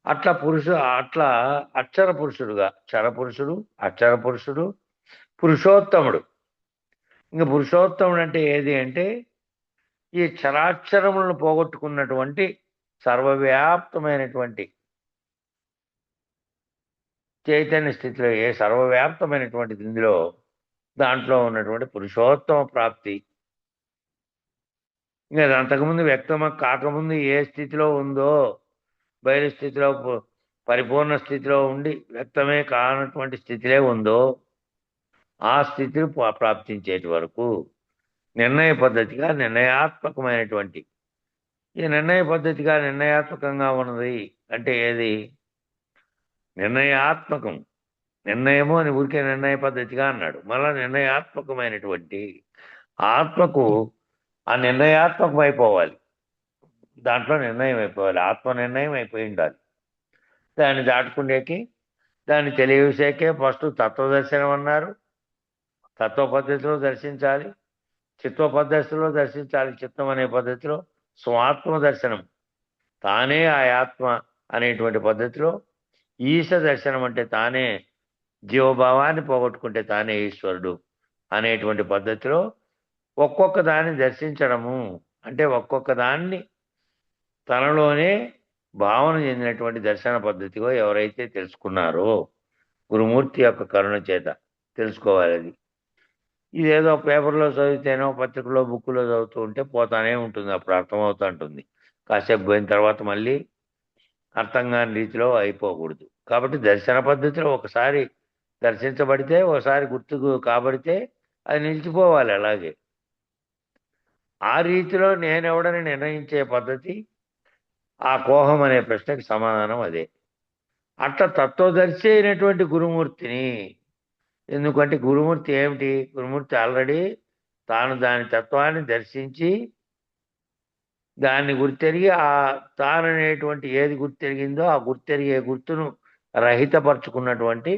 అట్లా అక్షర పురుషుడుగా అక్షర పురుషుడు పురుషోత్తముడు. ఇంకా పురుషోత్తముడు అంటే ఏది అంటే ఈ చరాక్షరములను పోగొట్టుకున్నటువంటి సర్వవ్యాప్తమైనటువంటి చైతన్య స్థితిలో సర్వవ్యాప్తమైనటువంటిది ఇందులో దాంట్లో ఉన్నటువంటి పురుషోత్తమ ప్రాప్తి. ఇంకా అది అంతకుముందు వ్యక్తం కాకముందు ఏ స్థితిలో ఉందో బయలు స్థితిలో పరిపూర్ణ స్థితిలో ఉండి వ్యక్తమే కానటువంటి స్థితిలో ఉందో ఆ స్థితిని ప్రాప్తించేటి వరకు నిర్ణయ పద్ధతిగా నిర్ణయాత్మకమైనటువంటి ఈ నిర్ణయ పద్ధతిగా నిర్ణయాత్మకంగా ఉన్నది అంటే ఏది నిర్ణయాత్మకం. నిర్ణయము అని ఊరికే నిర్ణయ పద్ధతిగా అన్నాడు. మళ్ళా నిర్ణయాత్మకమైనటువంటి ఆత్మకు ఆ నిర్ణయాత్మకం అయిపోవాలి. దాంట్లో నిర్ణయం అయిపోవాలి. ఆత్మ నిర్ణయం అయిపోయి ఉండాలి. దాన్ని దాటుకునేకి దాన్ని తెలియసేకే ఫస్ట్ తత్వదర్శనం అన్నారు. తత్వ పద్ధతిలో దర్శించాలి, చిత్వ పద్ధతిలో దర్శించాలి. చిత్తం అనే పద్ధతిలో స్వాత్మ దర్శనం, తానే ఆ ఆత్మ అనేటువంటి పద్ధతిలో. ఈశ దర్శనం అంటే తానే జీవభావాన్ని పోగొట్టుకుంటే తానే ఈశ్వరుడు అనేటువంటి పద్ధతిలో ఒక్కొక్క దాన్ని దర్శించడము అంటే ఒక్కొక్క దాన్ని తనలోనే భావన చెందినటువంటి దర్శన పద్ధతిగా ఎవరైతే తెలుసుకున్నారో గురుమూర్తి యొక్క కరుణ చేత తెలుసుకోవాలి. అది ఇదేదో పేపర్లో చదివితేనో పత్రికలో బుక్కులో చదువుతూ ఉంటే పోతానే ఉంటుంది. అప్పుడు అర్థమవుతూ ఉంటుంది. కాసేపు పోయిన తర్వాత మళ్ళీ అర్థం కాని రీతిలో అయిపోకూడదు. కాబట్టి దర్శన పద్ధతిలో ఒకసారి దర్శించబడితే ఒకసారి గుర్తుకు కాబడితే అది నిలిచిపోవాలి. అలాగే ఆ రీతిలో నేనెవడని నిర్ణయించే పద్ధతి ఆ కోహం అనే ప్రశ్నకి సమాధానం అదే. అట్లా తత్వదర్శి అయినటువంటి గురుమూర్తిని, ఎందుకంటే గురుమూర్తి ఏమిటి? గురుమూర్తి ఆల్రెడీ తాను దాని తత్వాన్ని దర్శించి దాన్ని గుర్తెరిగి తాననేటువంటి ఏది గుర్తెరిగిందో ఆ గుర్తెరిగే గుర్తును రహితపరుచుకున్నటువంటి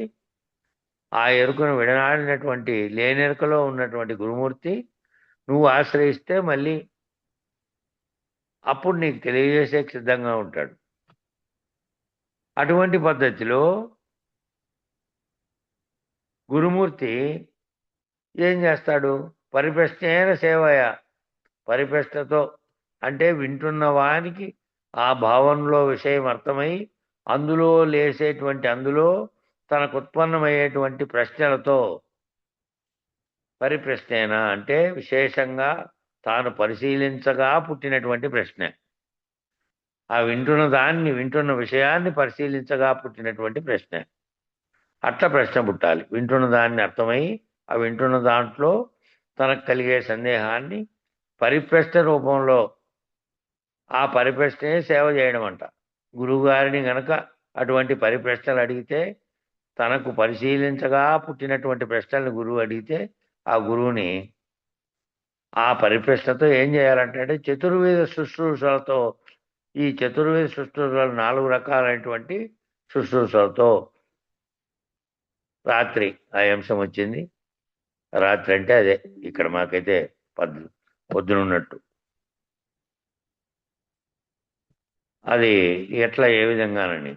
ఆ ఎరుకను విడనాడినటువంటి లేనెరుకలో ఉన్నటువంటి గురుమూర్తి నువ్వు ఆశ్రయిస్తే మళ్ళీ అప్పుడు నీకు తెలియజేసే సిద్ధంగా ఉంటాడు. అటువంటి పద్ధతిలో గురుమూర్తి ఏం చేస్తాడు? పరిప్రశ్నేన సేవయ, పరిప్రశ్నతో అంటే వింటున్న వానికి ఆ భావనలో విషయం అర్థమై అందులో తనకు ఉత్పన్నమయ్యేటువంటి ప్రశ్నలతో, పరిప్రశ్నేన అంటే విశేషంగా తాను పరిశీలించగా పుట్టినటువంటి ప్రశ్న. ఆ వింటున్న విషయాన్ని పరిశీలించగా పుట్టినటువంటి ప్రశ్న. అట్లా ప్రశ్న పుట్టాలి. వింటున్న దాన్ని అర్థమై ఆ వింటున్న దాంట్లో తనకు కలిగే సందేహాన్ని పరిప్రశ్న రూపంలో ఆ పరిప్రశ్నే సేవ చేయడం అంట. గురువుగారిని గనక అటువంటి పరిప్రశ్నలు అడిగితే, తనకు పరిశీలించగా పుట్టినటువంటి ప్రశ్నలను గురువు అడిగితే ఆ గురువుని ఆ పరిప్రశ్నతో ఏం చేయాలంటే చతుర్వేద శుశ్రూషలతో, ఈ చతుర్వేద శుశ్రూషలు 4 రకాలైనటువంటి శుశ్రూషలతో, రాత్రి ఆ అంశం వచ్చింది. రాత్రి అంటే అదే ఇక్కడ మాకైతే పొద్దునున్నట్టు. అది ఎట్లా ఏ విధంగానని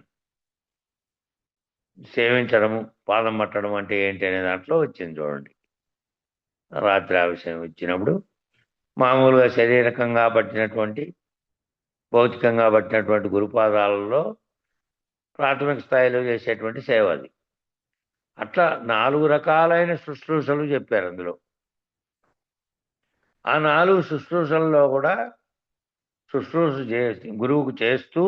సేవించడము, పాదం పట్టడం అంటే ఏంటి అనే దాంట్లో వచ్చింది చూడండి. రాత్రి ఆ విషయం వచ్చినప్పుడు మామూలుగా శారీరకంగా పట్టినటువంటి భౌతికంగా పట్టినటువంటి గురుపాదాలలో ప్రాథమిక స్థాయిలో చేసేటువంటి సేవ అది. అట్లా 4 రకాలైన శుశ్రూషలు చెప్పారు అందులో. ఆ 4 శుశ్రూషల్లో కూడా శుశ్రూష గురువుకు చేస్తూ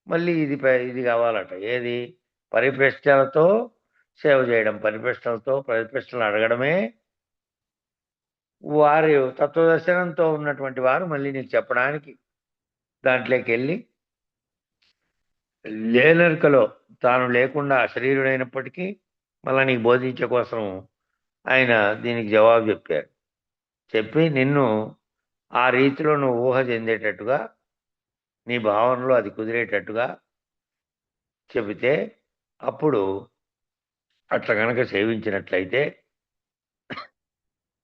మళ్ళీ ఇది కావాలట. ఏది? పరిప్రశ్నలతో సేవ చేయడం. పరిప్రశ్నలు అడగడమే వారి తత్వదర్శనంతో ఉన్నటువంటి వారు మళ్ళీ నీకు చెప్పడానికి దాంట్లోకి వెళ్ళి లేనర్కలో తాను లేకుండా శరీరుడైనప్పటికీ మళ్ళీ నీకు బోధించే కోసం ఆయన దీనికి జవాబు చెప్పారు. చెప్పి నిన్ను ఆ రీతిలో నువ్వు ఊహ చెందేటట్టుగా, నీ భావనలో అది కుదిరేటట్టుగా చెబితే అప్పుడు అట్లా కనుక సేవించినట్లయితే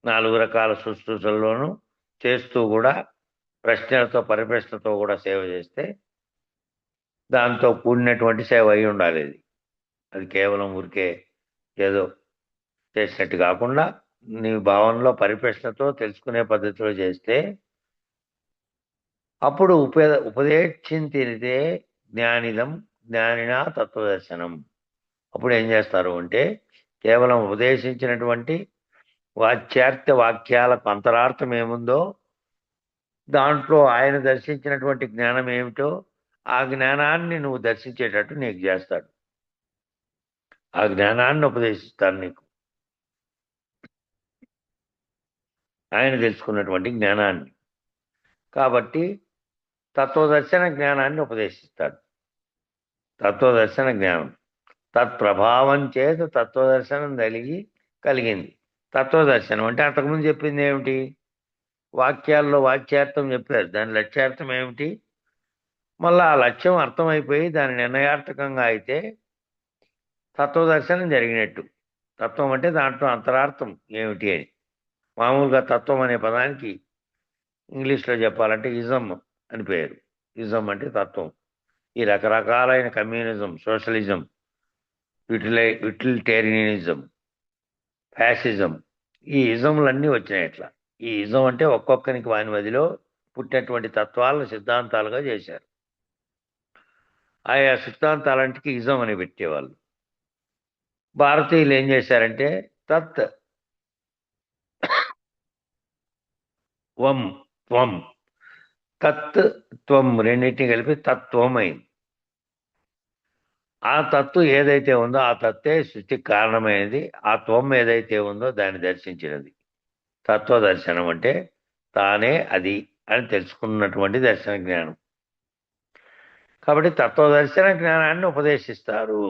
4 రకాల శుశ్రూషల్లోనూ చేస్తూ కూడా ప్రశ్నలతో పరిప్రశ్నతో కూడా సేవ చేస్తే దాంతో కూడినటువంటి సేవ అయి ఉండాలి అది. అది కేవలం ఊరికే ఏదో చేసినట్టు కాకుండా నీ భావనలో పరిప్రశ్నతో తెలుసుకునే పద్ధతిలో చేస్తే అప్పుడు ఉపదేశించితే జ్ఞానిదం జ్ఞానినా తత్వదర్శనం. అప్పుడు ఏం చేస్తారు అంటే కేవలం ఉపదేశించినటువంటి వాచ్యార్థ వాక్యాలకు అంతరార్థం ఏముందో దాంట్లో ఆయన దర్శించినటువంటి జ్ఞానం ఏమిటో ఆ జ్ఞానాన్ని నువ్వు దర్శించేటట్టు నీకు చేస్తాడు. ఆ జ్ఞానాన్ని ఉపదేశిస్తాను నీకు, ఆయన తెలుసుకున్నటువంటి జ్ఞానాన్ని. కాబట్టి తత్వదర్శన జ్ఞానాన్ని ఉపదేశిస్తాడు. తత్వదర్శన జ్ఞానం తత్ప్రభావం చేత తత్వదర్శనం కలిగింది. తత్వదర్శనం అంటే అంతకుముందు చెప్పింది ఏమిటి? వాక్యాల్లో వాక్యార్థం చెప్పారు, దాని లక్ష్యార్థం ఏమిటి? మళ్ళీ ఆ లక్ష్యం అర్థమైపోయి దాని నిర్ణయార్థకంగా అయితే తత్వదర్శనం జరిగినట్టు. తత్వం అంటే దాంట్లో అంతరార్థం ఏమిటి అని. మామూలుగా తత్వం అనే పదానికి ఇంగ్లీష్లో చెప్పాలంటే ఇజం అని పేరు. ఇజం అంటే తత్వం. ఈ రకరకాలైన కమ్యూనిజం, సోషలిజం, యూటిలిటేరియనిజం, ఫ్యాసిజం, ఈ ఇజంలన్నీ వచ్చినాయి ఇట్లా. ఈ ఇజం అంటే ఒక్కొక్కరికి వాని మదిలో పుట్టినటువంటి తత్వాలను సిద్ధాంతాలుగా చేశారు. ఆయా సిద్ధాంతాలంటికి ఇజం అని పెట్టేవాళ్ళు. భారతీయులు ఏం చేశారంటే తత్ త్వం త్వం తత్ త్వం రెండింటిని కలిపి తత్వం అయింది. ఆ తత్తు ఏదైతే ఉందో ఆ తత్తే సృష్టికి కారణమైనది. ఆ త్వం ఏదైతే ఉందో దాన్ని దర్శించినది. తత్వ దర్శనం అంటే తానే అది అని తెలుసుకున్నటువంటి దర్శన జ్ఞానం. కాబట్టి తత్వదర్శన జ్ఞానాన్ని ఉపదేశిస్తారు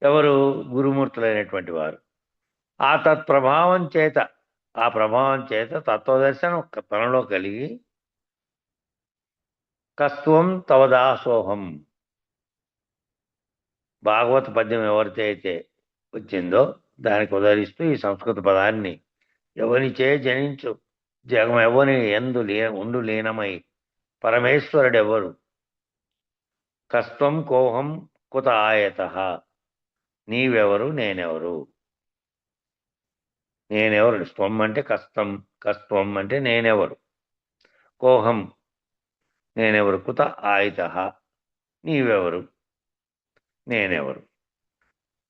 ఎవరు? గురుమూర్తులైనటువంటి వారు. ఆ తత్ప్రభావం చేత తత్వదర్శనం తనలో కలిగి కస్త్వం తవదాసోహం, భాగవత పద్యం ఎవరితో అయితే వచ్చిందో దానికి ఉదరిస్తూ ఈ సంస్కృత పదాన్ని ఎవనిచే జనించు జగం ఎవని ఎందు ఉండు లీనమై పరమేశ్వరుడెవరు? కస్త్వం కోహం కుత ఆయత, నీవెవరు నేనెవరు? నేనెవరు? స్వం అంటే కస్తం, కస్త్వం అంటే నేనెవరు, కోహం నేనెవరు, కుత ఆయత నీవెవరు, నేనెవరు,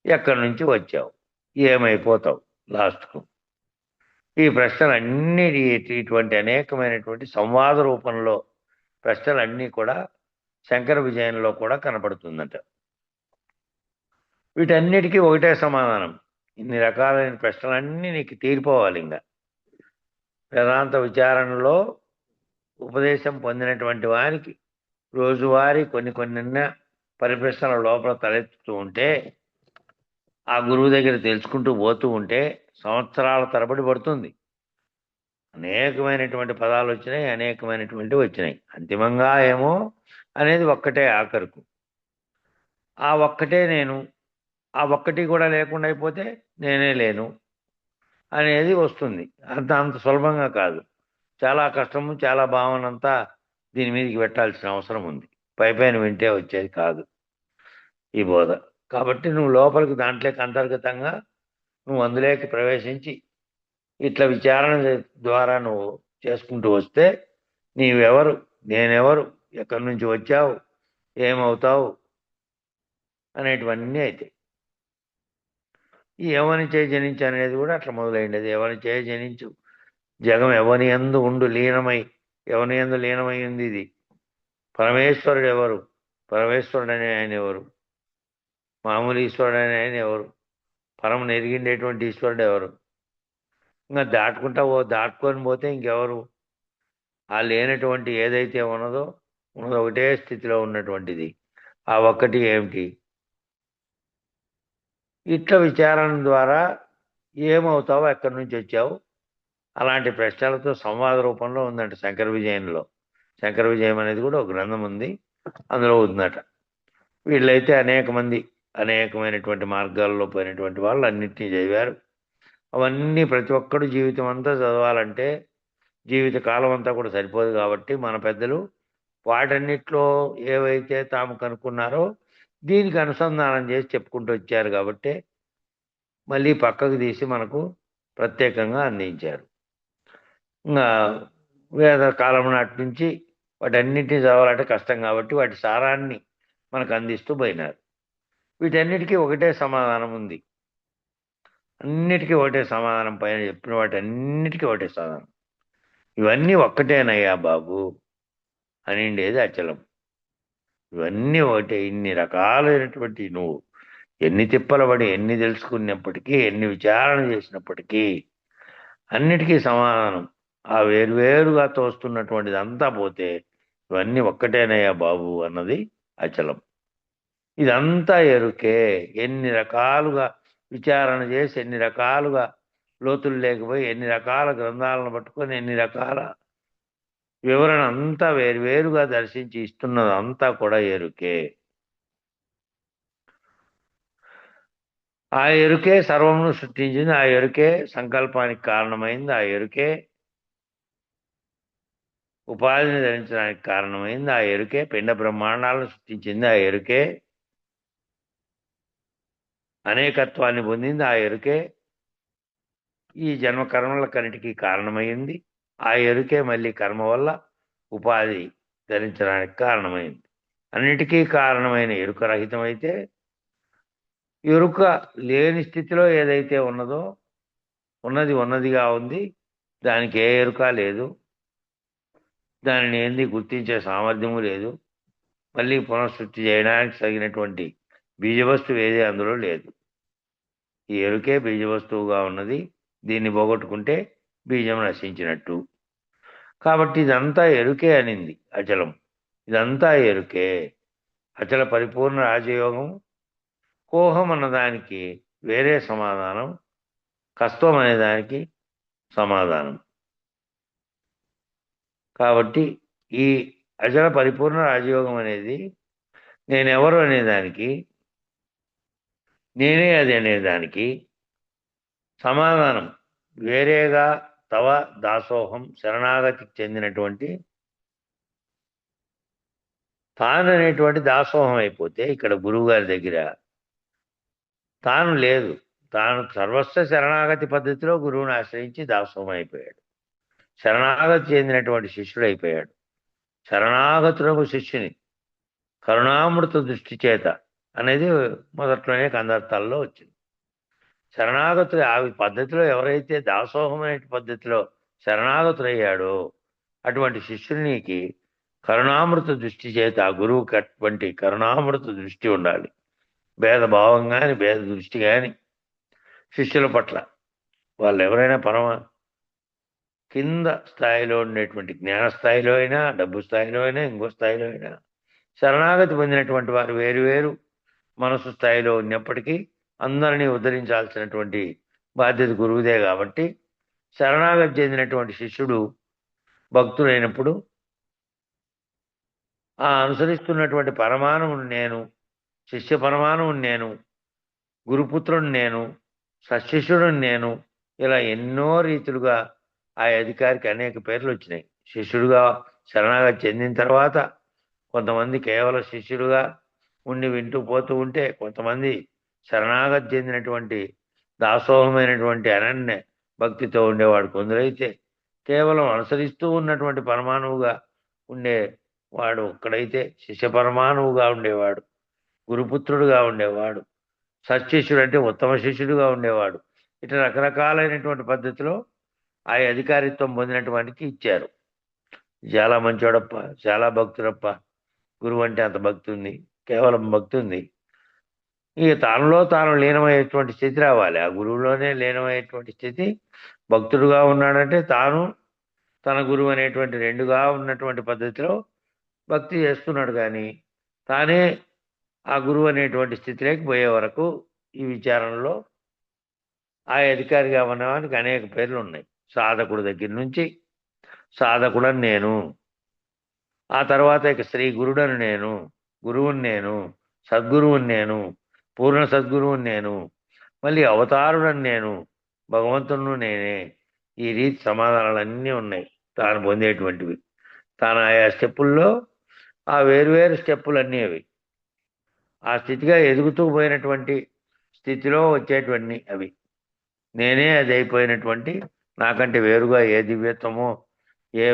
ఎక్కడి నుంచి వచ్చావు, ఏమైపోతావు లాస్ట్కు. ఈ ప్రశ్నలన్నీ ఇటువంటి అనేకమైనటువంటి సంవాద రూపంలో ప్రశ్నలన్నీ కూడా శంకర విజయంలో కూడా కనపడుతుందట. వీటన్నిటికీ ఒకటే సమాధానం. ఇన్ని రకాలైన ప్రశ్నలన్నీ నీకు తీరిపోవాలి. ఇంకా వేదాంత విచారణలో ఉపదేశం పొందినటువంటి వారికి రోజువారీ కొన్ని పరిప్రశ్నల లోపల తలెత్తుతూ ఉంటే ఆ గురువు దగ్గర తెలుసుకుంటూ పోతూ ఉంటే సంవత్సరాల తరబడి పడుతుంది. అనేకమైనటువంటి పదాలు వచ్చినాయి, అనేకమైనటువంటి వచ్చినాయి. అంతిమంగా ఏమో అనేది ఒక్కటే ఆఖరుకు. ఆ ఒక్కటే నేను, ఆ ఒక్కటి కూడా లేకుండా అయిపోతే నేనే లేను అనేది వస్తుంది. అంత సులభంగా కాదు, చాలా కష్టము, చాలా భావన అంతా దీని మీదకి పెట్టాల్సిన అవసరం ఉంది. పైపైన వింటే వచ్చేది కాదు ఈ బోధ. కాబట్టి నువ్వు లోపలికి దాంట్లోకి అంతర్గతంగా నువ్వు అందులోకి ప్రవేశించి ఇట్లా విచారణ ద్వారా నువ్వు చేసుకుంటూ వస్తే నీవెవరు, నేనెవరు, ఎక్కడి నుంచి వచ్చావు, ఏమవుతావు అనేటివన్నీ అయితే ఈ ఎవని చేయి జనించు అనేది కూడా అట్లా మొదలైంది. ఎవని చేయి జనించు జగం ఎవని యందు ఉండు లీనమై, ఎవని యందు లీనమై ఉంది ఇది. పరమేశ్వరుడు ఎవరు? పరమేశ్వరుడు అనే ఆయన ఎవరు? మామూలు ఈశ్వరుడు అనే ఆయన ఎవరు? పరమ నెరిగిండేటువంటి ఈశ్వరుడు ఎవరు? ఇంకా దాటుకొని పోతే ఇంకెవరు? ఆ లేనటువంటి ఏదైతే ఉన్నదో ఒకటే స్థితిలో ఉన్నటువంటిది, ఆ ఒక్కటి ఏమిటి? ఇట్లా విచారణ ద్వారా ఏమవుతావు, ఎక్కడి నుంచి వచ్చావు, అలాంటి ప్రశ్నలతో సంవాద రూపంలో ఉందంట శంకర విజయంలో. శంకర విజయం అనేది కూడా ఒక గ్రంథం ఉంది, అందులో ఉందట. వీళ్ళైతే అనేక మంది అనేకమైనటువంటి మార్గాల్లో పోయినటువంటి వాళ్ళు అన్నింటినీ చదివారు. అవన్నీ ప్రతి ఒక్కడు జీవితం అంతా చదవాలంటే జీవిత కాలం అంతా కూడా సరిపోదు కాబట్టి మన పెద్దలు వాటన్నిటిలో ఏవైతే తాము కనుక్కున్నారో దీనికి అనుసంధానం చేసి చెప్పుకుంటూ వచ్చారు కాబట్టి మళ్ళీ పక్కకు తీసి మనకు ప్రత్యేకంగా అందించారు. ఇంకా వేద కాలం నాటి నుంచి వాటన్నిటిని చదవాలంటే కష్టం కాబట్టి వాటి సారాన్ని మనకు అందిస్తూ పోయినారు. వీటన్నిటికీ ఒకటే సమాధానం ఉంది. అన్నిటికీ ఒకటే సమాధానం, పైన చెప్పిన వాటి అన్నిటికీ ఒకటే సమాధానం. ఇవన్నీ ఒక్కటేనయ్యా బాబు అనిండేది అచలం. ఇవన్నీ ఒకటే. ఇన్ని రకాలైనటువంటి నువ్వు ఎన్ని తిప్పలబడి ఎన్ని తెలుసుకున్నప్పటికీ ఎన్ని విచారణ చేసినప్పటికీ అన్నిటికీ సమాధానం ఆ వేరువేరుగా తోస్తున్నటువంటిది అంతా పోతే ఇవన్నీ ఒక్కటేనయ్యా బాబు అన్నది అచలం. ఇదంతా ఎరుకే. ఎన్ని రకాలుగా విచారణ చేసి ఎన్ని రకాలుగా లోతులు లేకపోయి ఎన్ని రకాల గ్రంథాలను పట్టుకొని ఎన్ని రకాల వివరణ అంతా వేరువేరుగా దర్శించి ఇస్తున్నదంతా కూడా ఎరుకే. ఆ ఎరుకే సర్వమును సృష్టించింది. ఆ ఎరుకే సంకల్పానికి కారణమైంది. ఆ ఎరుకే ఉపాధిని ధరించడానికి కారణమైంది. ఆ ఎరుకే పిండ బ్రహ్మాండాలను సృష్టించింది. ఆ ఎరుకే అనేకత్వాన్ని పొందింది. ఆ ఎరుకే ఈ జన్మ కర్మలకన్నిటికీ కారణమైంది. ఆ ఎరుకే మళ్ళీ కర్మ వల్ల ఉపాధి ధరించడానికి కారణమైంది. అన్నిటికీ కారణమైన ఎరుక రహితమైతే ఎరుక లేని స్థితిలో ఏదైతే ఉన్నదో ఉన్నది ఉన్నదిగా ఉంది. దానికి ఏ ఎరుక లేదు. దానిని ఏంది గుర్తించే సామర్థ్యము లేదు. మళ్ళీ పునఃసృష్టి చేయడానికి తగినటువంటి బీజవస్తువు ఏది అందులో లేదు. ఈ ఎరుకే బీజవస్తువుగా ఉన్నది. దీన్ని పోగొట్టుకుంటే బీజం నశించినట్టు. కాబట్టి ఇదంతా ఎరుకే అనింది అచలం. ఇదంతా ఎరుకే. అచల పరిపూర్ణ రాజయోగం. కోహం అన్నదానికి వేరే సమాధానం, కస్త్వం అనేదానికి సమాధానం. కాబట్టి ఈ అచల పరిపూర్ణ రాజయోగం అనేది నేనెవరు అనేదానికి, నేనే అది అనేదానికి సమాధానం వేరేగా తవ దాసోహం శరణాగతికి చెందినటువంటి తాను అనేటువంటి దాసోహం అయిపోతే ఇక్కడ గురువు గారి దగ్గర తాను లేదు. తాను సర్వస్వ శరణాగతి పద్ధతిలో గురువుని ఆశ్రయించి దాసోహం అయిపోయాడు. శరణాగతి చెందినటువంటి శిష్యుడు అయిపోయాడు. శరణాగతులకు శిష్యుని కరుణామృత దృష్టి చేత అనేది మొదట్లోనే కందర్థాల్లో వచ్చింది. శరణాగతులు ఆ పద్ధతిలో ఎవరైతే దాసోహం అనే పద్ధతిలో శరణాగతులయ్యాడో అటువంటి శిష్యునికి కరుణామృత దృష్టి చేత ఆ గురువుకి అటువంటి కరుణామృత దృష్టి ఉండాలి. భేదభావం కానీ భేద దృష్టి కానీ శిష్యుల పట్ల వాళ్ళు ఎవరైనా పరమ కింద స్థాయిలో ఉండేటువంటి జ్ఞాన స్థాయిలో అయినా డబ్బు స్థాయిలో అయినా ఇంకో స్థాయిలో అయినా శరణాగతి పొందినటువంటి వారు వేరువేరు మనసు స్థాయిలో ఉన్నప్పటికీ అందరినీ ఉద్ధరించాల్సినటువంటి బాధ్యత గురువుదే. కాబట్టి శరణాగతి చెందినటువంటి శిష్యుడు భక్తుడైనప్పుడు ఆ అనుసరిస్తున్నటువంటి పరమాణువుని నేను, శిష్య పరమాణువుని నేను, గురుపుత్రుని నేను, సశిష్యుడిని నేను, ఇలా ఎన్నో రీతులుగా ఆ అధికారికి అనేక పేర్లు వచ్చినాయి. శిష్యుడుగా శరణాగతి చెందిన తర్వాత కొంతమంది కేవలం శిష్యుడుగా ఉండి వింటూ పోతూ ఉంటే, కొంతమంది శరణాగతి చెందినటువంటి దాసోహమైనటువంటి అనన్య భక్తితో ఉండేవాడు కొందరైతే, కేవలం అనుసరిస్తూ ఉన్నటువంటి పరమాణువుగా ఉండేవాడు ఒక్కడైతే శిష్య పరమాణువుగా ఉండేవాడు, గురుపుత్రుడుగా ఉండేవాడు, సత్శిష్యుడు అంటే ఉత్తమ శిష్యుడుగా ఉండేవాడు. ఇట్లా రకరకాలైనటువంటి పద్ధతిలో ఆ అధికారిత్వం పొందినటువంటికి ఇచ్చారు. చాలా మంచోడప్ప, చాలా భక్తుడప్ప, గురువు అంటే అంత భక్తి ఉంది, కేవలం భక్తి ఉంది. ఇక తానులో తాను లీనమయ్యేటువంటి స్థితి రావాలి. ఆ గురువులోనే లీనమయ్యేటువంటి స్థితి. భక్తుడుగా ఉన్నాడంటే తాను తన గురువు అనేటువంటి రెండుగా ఉన్నటువంటి పద్ధతిలో భక్తి చేస్తున్నాడు. కానీ తానే ఆ గురువు అనేటువంటి స్థితిలోకి పోయే వరకు ఈ విచారణలో ఆ అధికారిగా ఉన్నవానికి అనేక పేర్లు ఉన్నాయి. సాధకుడు దగ్గర నుంచి సాధకుడని నేను, ఆ తర్వాత ఇక శ్రీ గురుడని నేను, గురువుని నేను, సద్గురువుని నేను, పూర్ణ సద్గురువుని నేను, మళ్ళీ అవతారుడని నేను, భగవంతుడు నేనే. ఈ రీతి సమాధానాలన్నీ ఉన్నాయి తాను పొందేటువంటివి. తాను ఆయా స్టెప్పుల్లో ఆ వేరువేరు స్టెప్పులన్నీ అవి ఆ స్థితిగా ఎదుగుతూ పోయినటువంటి స్థితిలో వచ్చేటువంటి అవి. నేనే అది అయిపోయినటువంటి నాకంటే వేరుగా ఏ దివ్యత్వమో ఏ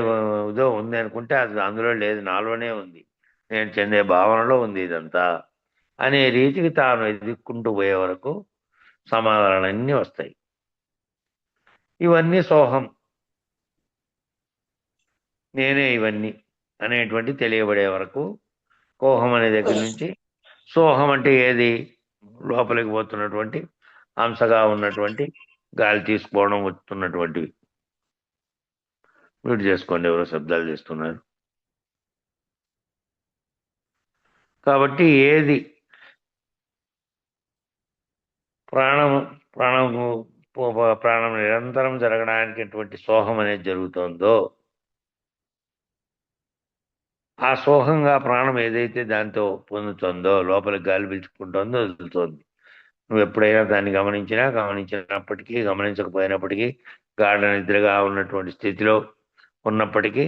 ఇదో ఉంది అనుకుంటే అది అందులో లేదు, నాలోనే ఉంది, నేను చెందే భావనలో ఉంది ఇదంతా అనే రీతికి తాను ఎదుక్కుంటూ పోయే వరకు సమాధానాలన్నీ వస్తాయి. ఇవన్నీ సోహం, నేనే ఇవన్నీ అనేటువంటి తెలియబడే వరకు కోహం అనే దగ్గర నుంచి సోహం అంటే ఏది, లోపలికి పోతున్నటువంటి అంశగా ఉన్నటువంటి గాలి తీసుకోవడం వస్తున్నటువంటివి. మ్యూట్ చేసుకోండి, ఎవరో శబ్దాలు చేస్తున్నారు. కాబట్టి ఏది ప్రాణము ప్రాణము ప్రాణం నిరంతరం జరగడానికి ఎటువంటి సోహం అనేది జరుగుతోందో ఆ సోహంగా ప్రాణం ఏదైతే దాంతో పొందుతుందో, లోపలికి గాలి పీల్చుకుంటుందో వదులుతోంది. నువ్వు ఎప్పుడైనా దాన్ని గమనించినప్పటికీ గమనించకపోయినప్పటికీ గాఢ నిద్రగా ఉన్నటువంటి స్థితిలో ఉన్నప్పటికీ